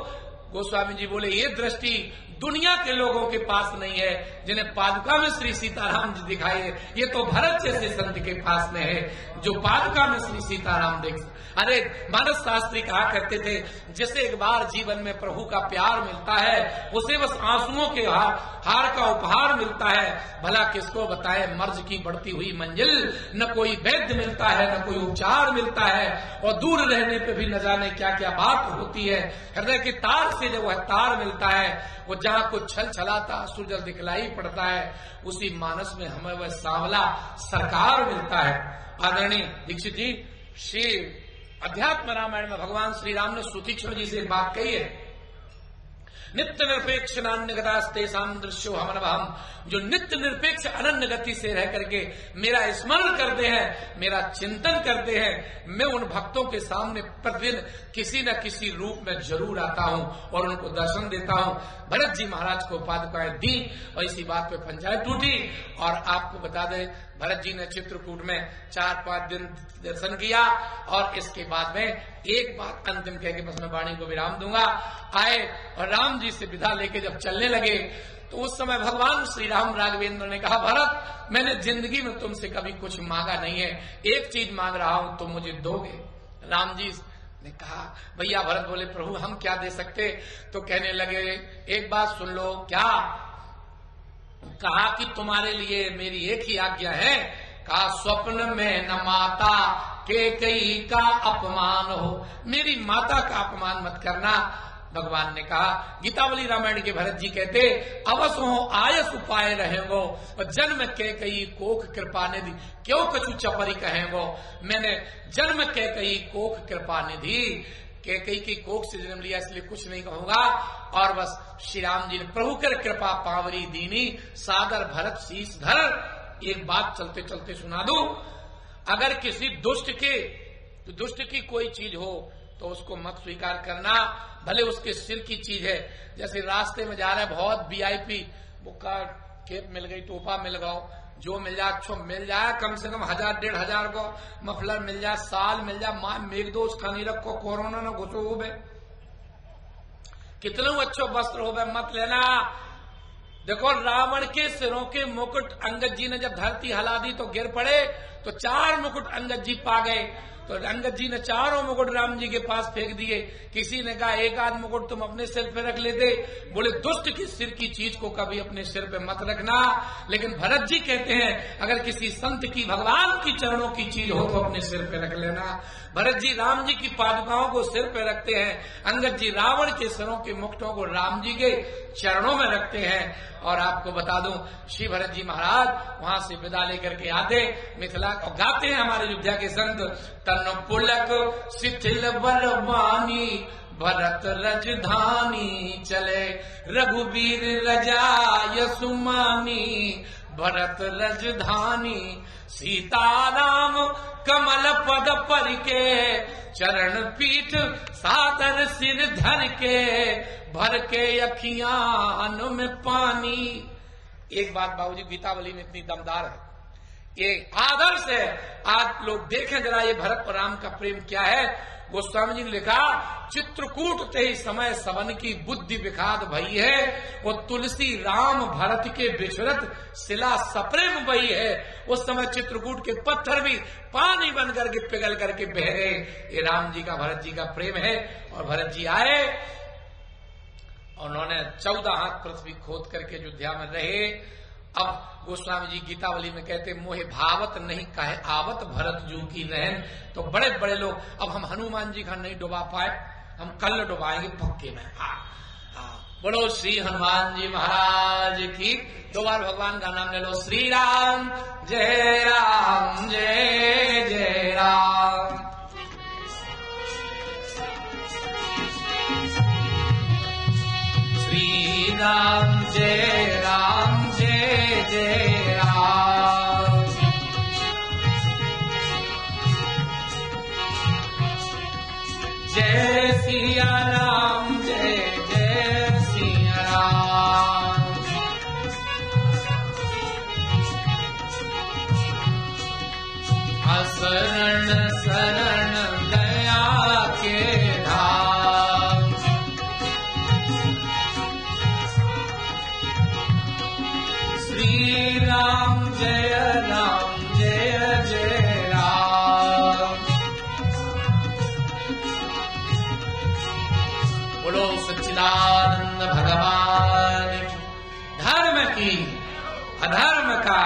A: गोस्वामी जी बोले ये दृष्टि दुनिया के लोगों के पास नहीं है, जिन्हें पादुका में श्री सीताराम जी दिखाई है। ये तो भरत जैसे संत के पास में है जो पादुका में श्री सीताराम देख। अरे मानस शास्त्री कहा करते थे जिसे एक बार जीवन में प्रभु का प्यार मिलता है उसे बस आंसुओं के हार का उपहार मिलता है। भला किसको बताए मर्ज की बढ़ती हुई मंजिल, न कोई वैद्य मिलता है न कोई उपचार मिलता है, और दूर रहने पे भी न जाने क्या क्या बात होती है। हृदय के तार से जब वह तार मिलता है, वो जहाँ कुछ छल छलाता सूरज दिखलाई पड़ता है, उसी मानस में हमें वह सांवला सरकार मिलता है। आदरणीय दीक्षित जी, श्री अध्यात्म रामायण में भगवान श्री राम ने सुतीक्ष्ण जी से एक बात कही है, नित्य निरपेक्ष नान्य गतास्तेषां दृश्यो हमनवहम। जो नित्य निरपेक्ष अनन्य गति से रह करके मेरा स्मरण करते हैं, मेरा चिंतन करते हैं, मैं उन भक्तों के सामने प्रतिदिन किसी न किसी रूप में जरूर आता हूं और उनको दर्शन देता हूं। भरत जी महाराज को पादुकाएं दी और इसी बात पे पंचायत टूटी। और आपको बता दें भरत जी ने चित्रकूट में 4-5 दिन दर्शन किया, और इसके बाद में एक बात अंतिम कह के बस मैं वाणी को विराम दूंगा। आए और राम जी से विदा लेके जब चलने लगे तो उस समय भगवान श्री राम राघवेंद्र ने कहा भरत मैंने जिंदगी में तुमसे कभी कुछ मांगा नहीं है, एक चीज मांग रहा हूं तुम मुझे दोगे। राम जी ने कहा भैया, भरत बोले प्रभु हम क्या दे सकते? तो कहने लगे एक बात सुन लो। क्या? कहा कि तुम्हारे लिए मेरी एक ही आज्ञा है। कहा स्वप्न में न माता के कई का अपमान हो, मेरी माता का अपमान मत करना। भगवान ने कहा, गीतावली रामायण के भरत जी कहते अवस हो आयस उपाय रहेगो, और जन्म के कई कोख कृपा निधि क्यों कछु चपरी कहेगो। मैंने जन्म के कई कोख कृपा निधि, कैकई की कोख से जन्म लिया इसलिए कुछ नहीं कहूंगा। और बस श्री राम जी ने प्रभु कर कृपा पावरी दीनी, सादर भरत शीश धर। एक बात चलते चलते सुना दूं, अगर किसी दुष्ट की कोई चीज हो तो उसको मत स्वीकार करना, भले उसके सिर की चीज है। जैसे रास्ते में जा रहे बहुत वीआईपी बुक्का केप मिल गई, टोपा मिल गया, जो मिल जाए अच्छो मिल जाए, कम से कम 1000-1500 को मफलर मिल जाए, साल मिल जाए, मां मेघ दो उसका नहीं रखो, कोरोना न घुसो हो बे, कितने अच्छो वस्त्र हो बे मत लेना। देखो रावण के सिरों के मुकुट अंगद जी ने जब धरती हिला दी तो गिर पड़े, तो 4 मुकुट अंगद जी पा गए। तो अंगद जी ने 4 मुकुट राम जी के पास फेंक दिए। किसी ने कहा एक आध मुकुट तुम अपने सिर पे रख लेते। बोले दुष्ट की सिर की चीज को कभी अपने सिर पे मत रखना। लेकिन भरत जी कहते हैं अगर किसी संत की भगवान की चरणों की चीज हो तो अपने सिर पे रख लेना। भरत जी राम जी की पादुकाओं को सिर पे रखते हैं, अंगद जी रावण के सिरों के मुकुटों को राम जी के चरणों में रखते हैं। और आपको बता दूं श्री भरत जी महाराज वहां से विदा लेकर के आते मिथिला और गाते हैं हमारे अयोध्या के संत, तन पुलक शिथिल बलवानी भरत रजधानी चले, रघुवीर रजाय सुमानी भरत रजधानी, सीताराम कमल पद पर के चरण पीठ सादर सिर धर के, भर के अखियां में पानी। एक बात बाबूजी गीतावली में इतनी दमदार है, ये आदर्श है। आज लोग देखें जरा ये भरत और राम का प्रेम क्या है। गोस्वामी जी ने लिखा चित्रकूट ते ही समय सवन की बुद्धि विखाद भई है, वो तुलसी राम भरत के बिछुरत शिला सप्रेम भई है। उस समय चित्रकूट के पत्थर भी पानी बन करके पिघल करके बह गए। ये राम जी का भरत जी का प्रेम है। और भरत जी आए, उन्होंने 14 हाथ पृथ्वी खोद करके अयोध्या में रहे। अब गोस्वामी जी गीतावली में कहते मोहे भावत नहीं कहे आवत भरत जू की रहन। तो बड़े बड़े लोग, अब हम हनुमान जी का नहीं डुबा पाए, हम कल डुबाएंगे पक्के में। बोलो श्री हनुमान जी महाराज की। 2 बार भगवान का नाम ले लो, श्री राम जय राम जय जय राम। श्री राम जय जय राम। जय सिया राम, जय जय सिया राम। असरण शरण दया के धाम, श्री राम जय राम, जय जय राम। बोलो सच्चिदानंद भगवान, धर्म की अधर्म का